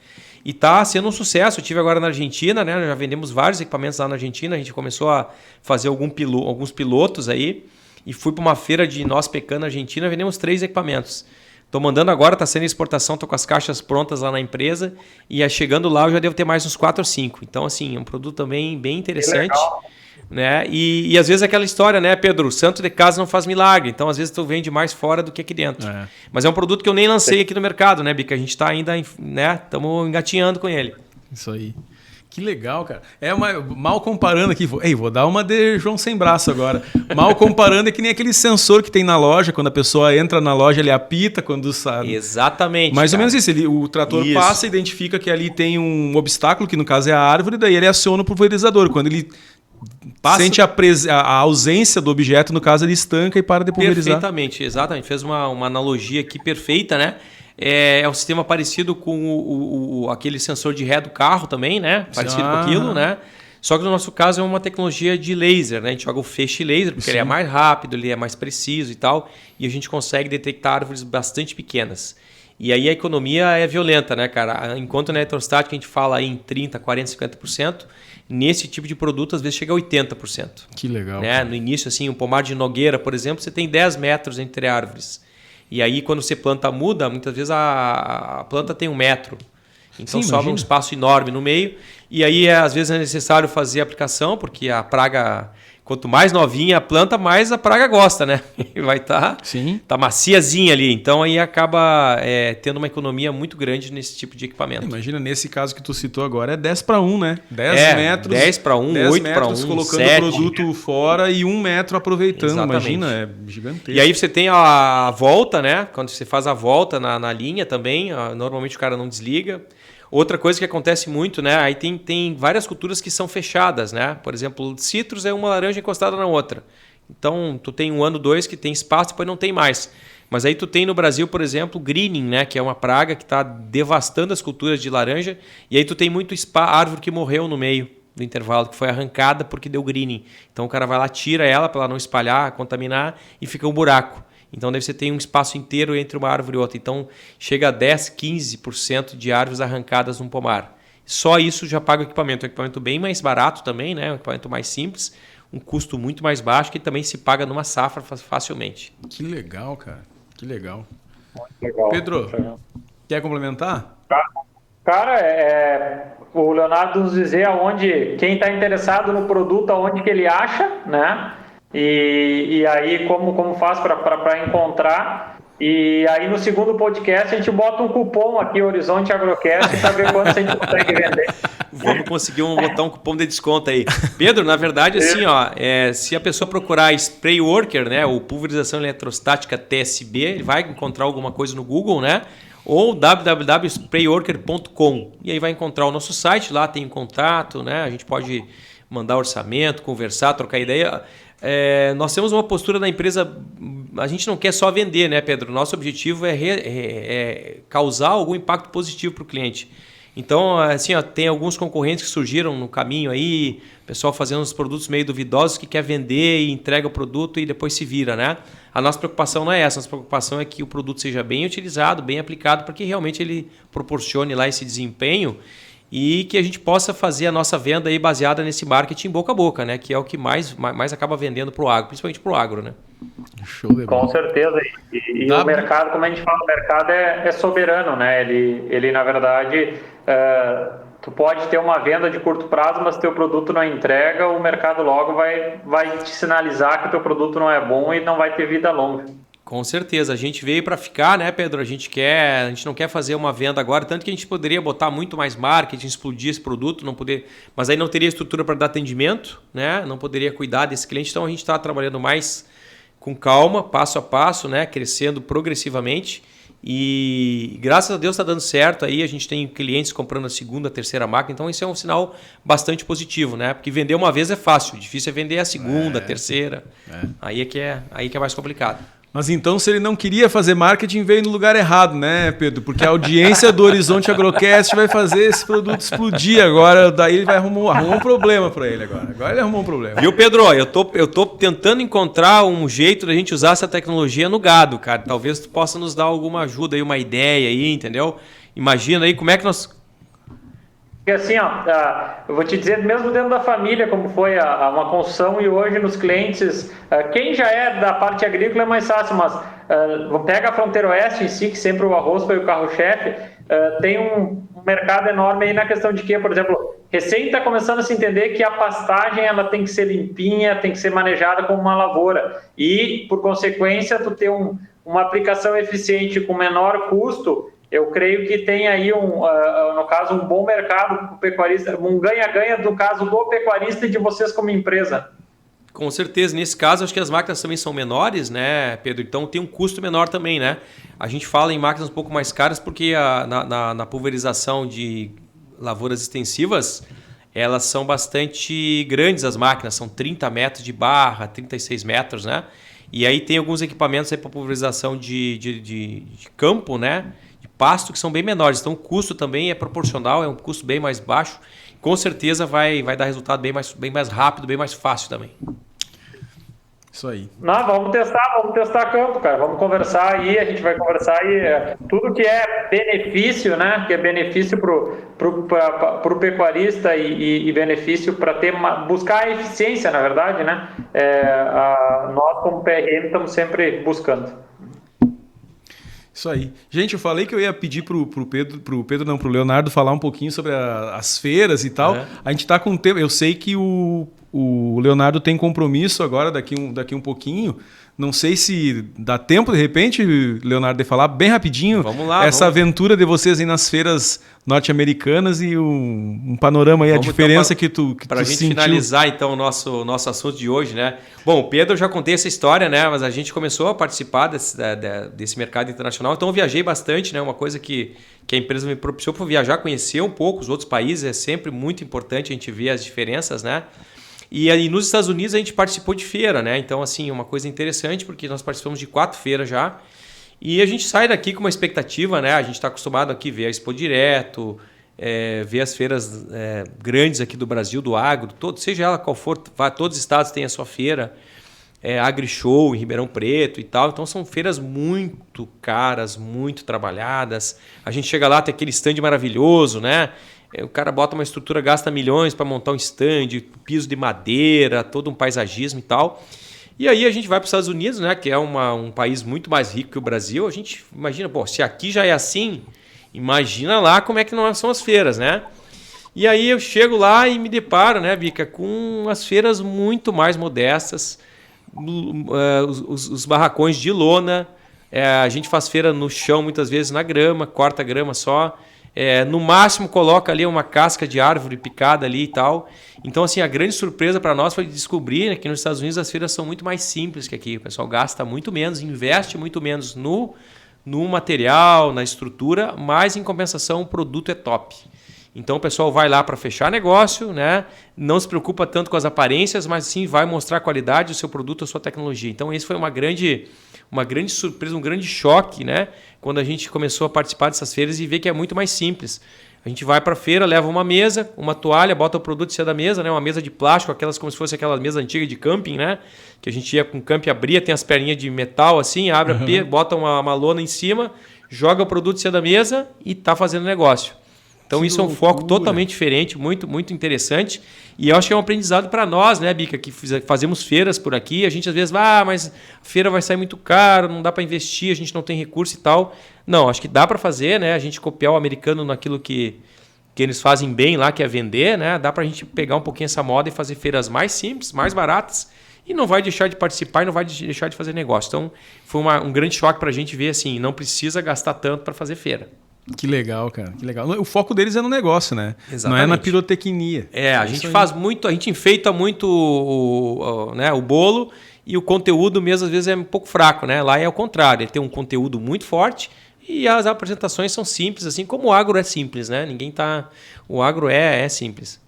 E está sendo um sucesso. Eu estive agora na Argentina, né? Já vendemos vários equipamentos lá na Argentina. A gente começou a fazer alguns pilotos aí. E fui para uma feira de noz pecan na Argentina, vendemos 3 equipamentos. Estou mandando agora, está sendo exportação, estou com as caixas prontas lá na empresa. E chegando lá eu já devo ter mais uns 4 ou 5. Então, assim, é um produto também bem interessante. Né? E às vezes aquela história, né, Pedro? O santo de casa não faz milagre. Então, às vezes, tu vende mais fora do que aqui dentro. Mas é um produto que eu nem lancei aqui no mercado, né, Bica? A gente está ainda, né? Estamos engatinhando com ele. Isso aí. Que legal, cara. Mal comparando aqui, vou dar uma de João sem braço agora. Mal comparando é que nem aquele sensor que tem na loja, quando a pessoa entra na loja, ele apita quando sabe. Exatamente. Mais ou menos isso. O trator passa, identifica que ali tem um obstáculo, que no caso é a árvore, daí ele aciona o pulverizador. Quando ele sente a ausência do objeto, no caso ele estanca e para de pulverizar. Perfeitamente, exatamente. Fez uma analogia aqui perfeita, né? É um sistema parecido com aquele sensor de ré do carro também, né? Parecido com aquilo, né? Só que no nosso caso é uma tecnologia de laser, né? A gente joga o feixe laser, porque ele é mais rápido, ele é mais preciso e tal. E a gente consegue detectar árvores bastante pequenas. E aí a economia é violenta, né, cara? Enquanto na eletrostática a gente fala aí em 30%, 40%, 50%, nesse tipo de produto às vezes chega a 80%. Que legal. Né? No início, assim, um pomar de nogueira, por exemplo, você tem 10 metros entre árvores. E aí, quando você planta muda, muitas vezes a planta tem 1 metro. Então, sobra um espaço enorme no meio. E aí, às vezes, é necessário fazer a aplicação, porque a praga, quanto mais novinha a planta, mais a praga gosta, né? Vai estar maciazinha ali. Então, aí acaba tendo uma economia muito grande nesse tipo de equipamento. Imagina, nesse caso que tu citou agora, é 10 para 1, né? 10 metros. 10 para 1, 8 para 1, colocando 7. o produto fora e 1 metro aproveitando. Exatamente. Imagina, é gigantesco. E aí você tem a volta, né? Quando você faz a volta na linha também, normalmente o cara não desliga. Outra coisa que acontece muito, né? Aí tem várias culturas que são fechadas, né? Por exemplo, citros é uma laranja encostada na outra. Então, tu tem 1 ano, 2 que tem espaço, depois não tem mais. Mas aí tu tem no Brasil, por exemplo, greening, né? Que é uma praga que está devastando as culturas de laranja. E aí tu tem muito árvore que morreu no meio do intervalo, que foi arrancada porque deu greening. Então o cara vai lá, tira ela para ela não espalhar, contaminar e fica um buraco. Então, daí você tem um espaço inteiro entre uma árvore e outra. Então, chega a 10%, 15% de árvores arrancadas num pomar. Só isso já paga o equipamento. É um equipamento bem mais barato também, né? Um equipamento mais simples, um custo muito mais baixo, que também se paga numa safra facilmente. Que legal, cara. Que legal. Muito legal. Pedro, quer complementar? Cara, o Leonardo nos dizer quem está interessado no produto, aonde que ele acha, né? E aí como faz para encontrar. E aí no segundo podcast a gente bota um cupom aqui, Horizonte Agrocast, para ver quanto a gente consegue vender. Vamos conseguir botar um cupom de desconto aí. Pedro, na verdade, assim, se a pessoa procurar Spray Worker, né, ou pulverização eletrostática TSB, ele vai encontrar alguma coisa no Google, né? Ou www.sprayworker.com. E aí vai encontrar o nosso site, lá tem contato, né? A gente pode mandar orçamento, conversar, trocar ideia. Nós temos uma postura da empresa, a gente não quer só vender, né, Pedro? Nosso objetivo é causar algum impacto positivo para o cliente. Então, assim, tem alguns concorrentes que surgiram no caminho aí, pessoal fazendo uns produtos meio duvidosos que quer vender e entrega o produto e depois se vira, né? A nossa preocupação não é essa, a nossa preocupação é que o produto seja bem utilizado, bem aplicado, para que realmente ele proporcione lá esse desempenho e que a gente possa fazer a nossa venda aí baseada nesse marketing boca a boca, né? Que é o que mais acaba vendendo para o agro, principalmente para o agro, né? Show de bola. Com certeza. E o mercado, como a gente fala, o mercado é soberano, né? Ele na verdade, tu pode ter uma venda de curto prazo, mas teu produto não entrega, o mercado logo vai te sinalizar que teu produto não é bom e não vai ter vida longa. Com certeza, a gente veio para ficar, né, Pedro? A gente não quer fazer uma venda agora, tanto que a gente poderia botar muito mais marketing, explodir esse produto, mas aí não teria estrutura para dar atendimento, né? Não poderia cuidar desse cliente, então a gente está trabalhando mais com calma, passo a passo, né? Crescendo progressivamente E graças a Deus está dando certo aí, a gente tem clientes comprando a segunda, a terceira máquina, então isso é um sinal bastante positivo, né? Porque vender uma vez é fácil, difícil é vender a segunda, a terceira. Aí que é mais complicado. Mas então, se ele não queria fazer marketing, veio no lugar errado, né, Pedro? Porque a audiência do Horizonte Agrocast vai fazer esse produto explodir agora. Daí ele vai arrumar um problema para ele agora. Agora ele arrumou um problema. Viu, Pedro? Eu tô tentando encontrar um jeito da gente usar essa tecnologia no gado, cara. Talvez tu possa nos dar alguma ajuda aí, uma ideia aí, entendeu? Imagina aí como é que nós... Porque assim, eu vou te dizer, mesmo dentro da família, como foi uma construção, e hoje nos clientes, quem já é da parte agrícola é mais fácil, mas pega a Fronteira Oeste em si, que sempre o arroz foi o carro-chefe, tem um mercado enorme aí na questão de que, por exemplo, recém está começando a se entender que a pastagem ela tem que ser limpinha, tem que ser manejada como uma lavoura, e por consequência, tu ter uma aplicação eficiente com menor custo. Eu creio que tem aí, no caso, um bom mercado para o pecuarista, um ganha-ganha do caso do pecuarista e de vocês como empresa. Com certeza. Nesse caso, acho que as máquinas também são menores, né, Pedro? Então tem um custo menor também, né? A gente fala em máquinas um pouco mais caras porque na pulverização de lavouras extensivas, elas são bastante grandes, as máquinas. São 30 metros de barra, 36 metros, né? E aí tem alguns equipamentos para pulverização de campo, né? Pasto que são bem menores, então o custo também é proporcional, é um custo bem mais baixo, com certeza vai dar resultado bem mais rápido, bem mais fácil também. Isso aí. Não, vamos testar campo, cara, vamos conversar aí, a gente vai conversar aí, tudo que é benefício, né, que é benefício pro pecuarista e benefício para buscar a eficiência, na verdade, né, nós como PRM estamos sempre buscando. Isso aí. Gente, eu falei que eu ia pedir pro Leonardo falar um pouquinho sobre as feiras e tal. A gente tá com tempo. Eu sei que o Leonardo tem compromisso agora, daqui um pouquinho. Não sei se dá tempo, de repente, Leonardo, de falar bem rapidinho essa aventura de vocês aí nas feiras norte-americanas e um panorama aí, a diferença que tu sentiu. Para a gente finalizar, então, o nosso assunto de hoje, né? Bom, o Pedro, eu já contei essa história, né? Mas a gente começou a participar desse mercado internacional, então eu viajei bastante, né? Uma coisa que a empresa me propiciou para viajar, conhecer um pouco os outros países, é sempre muito importante a gente ver as diferenças, né? E aí nos Estados Unidos a gente participou de feira, né? Então, assim, uma coisa interessante, porque nós participamos de 4 feiras já. E a gente sai daqui com uma expectativa, né? A gente está acostumado aqui a ver a Expo Direto, ver as feiras grandes aqui do Brasil, do agro, seja ela qual for, todos os estados têm a sua feira. AgriShow em Ribeirão Preto e tal. Então são feiras muito caras, muito trabalhadas. A gente chega lá, tem aquele stand maravilhoso, né? O cara bota uma estrutura, gasta milhões para montar um stand, piso de madeira, todo um paisagismo e tal. E aí a gente vai para os Estados Unidos, né, que é um país muito mais rico que o Brasil. A gente imagina, pô, se aqui já é assim, imagina lá como é que não são as feiras, né? E aí eu chego lá e me deparo, né, Bica, com as feiras muito mais modestas, os barracões de lona. A gente faz feira no chão, muitas vezes na grama, corta a grama só. No máximo coloca ali uma casca de árvore picada ali e tal. Então, assim, a grande surpresa para nós foi descobrir, né, que nos Estados Unidos as feiras são muito mais simples que aqui. O pessoal gasta muito menos, investe muito menos no material, na estrutura, mas em compensação o produto é top. Então o pessoal vai lá para fechar negócio, né? Não se preocupa tanto com as aparências, mas sim vai mostrar a qualidade do seu produto, a sua tecnologia. Então esse foi uma grande surpresa, um grande choque, né? Quando a gente começou a participar dessas feiras e ver que é muito mais simples. A gente vai para a feira, leva uma mesa, uma toalha, bota o produto em cima da mesa, né? Uma mesa de plástico, aquelas como se fosse aquela mesa antiga de camping, né? Que a gente ia com camping, abria, tem as perninhas de metal assim, abre a pia, bota uma lona em cima, joga o produto em cima da mesa e tá fazendo negócio. Então isso é um foco totalmente diferente, muito, muito interessante. E eu acho que é um aprendizado para nós, né, Bica, que fazemos feiras por aqui. A gente às vezes, mas a feira vai sair muito caro, não dá para investir, a gente não tem recurso e tal. Não, acho que dá para fazer, né? A gente copiar o americano naquilo que eles fazem bem lá, que é vender, né? Dá para a gente pegar um pouquinho essa moda e fazer feiras mais simples, mais baratas. E não vai deixar de participar e não vai deixar de fazer negócio. Então foi um grande choque para a gente ver assim, não precisa gastar tanto para fazer feira. Que legal, cara. Que legal. O foco deles é no negócio, né? Exatamente. Não é na pirotecnia. A gente faz muito, a gente enfeita muito o bolo e o conteúdo mesmo às vezes é um pouco fraco, né? Lá é o contrário, ele tem um conteúdo muito forte e as apresentações são simples, assim como o agro é simples, né? O agro é simples.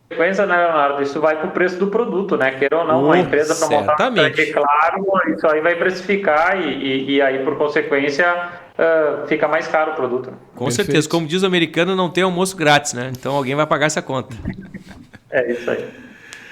Sequência, né, Leonardo? Isso vai para o preço do produto, né? Queira ou não, uma empresa para montar um stand, claro, isso aí vai precificar e aí, por consequência, fica mais caro o produto. Com certeza. Como diz o americano, não tem almoço grátis, né? Então alguém vai pagar essa conta. É isso aí.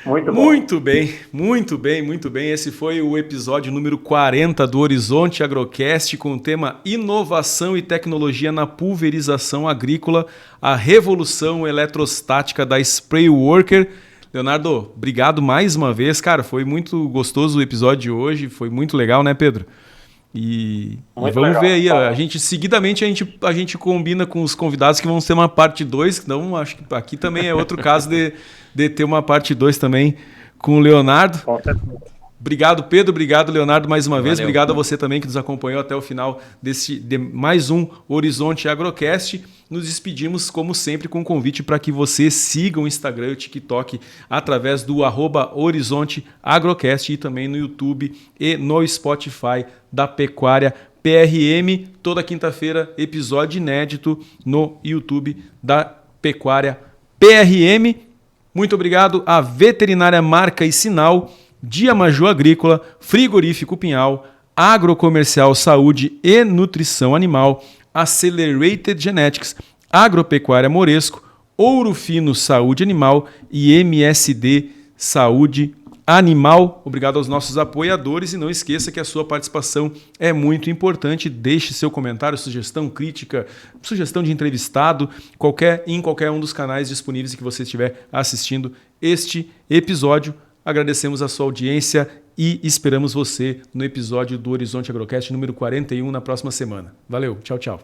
Muito bom. Muito bem, muito bem, muito bem. Esse foi o episódio número 40 do Horizonte Agrocast com o tema Inovação e Tecnologia na Pulverização Agrícola, a revolução eletrostática da Spray Worker. Leonardo, obrigado mais uma vez, cara. Foi muito gostoso o episódio de hoje, foi muito legal, né, Pedro? E vamos legal, ver aí, seguidamente a gente combina com os convidados que vão ter uma parte 2, então acho que aqui também é outro caso de ter uma parte 2 também com o Leonardo. Obrigado, Pedro, obrigado, Leonardo, mais uma vez. Obrigado a você também que nos acompanhou até o final de mais um Horizonte Agrocast. Nos despedimos, como sempre, com um convite para que você siga o Instagram e o TikTok através do @Horizonte Agrocast e também no YouTube e no Spotify da Pecuária PRM. Toda quinta-feira, episódio inédito no YouTube da Pecuária PRM. Muito obrigado à Veterinária Marca e Sinal, Diamaju Agrícola, Frigorífico Pinhal, Agrocomercial Saúde e Nutrição Animal, Accelerated Genetics, Agropecuária Moresco, Ouro Fino Saúde Animal e MSD Saúde Animal. Obrigado aos nossos apoiadores e não esqueça que a sua participação é muito importante. Deixe seu comentário, sugestão, crítica, sugestão de entrevistado, em qualquer um dos canais disponíveis que você estiver assistindo este episódio. Agradecemos a sua audiência e esperamos você no episódio do Horizonte Agrocast número 41 na próxima semana. Valeu, tchau, tchau.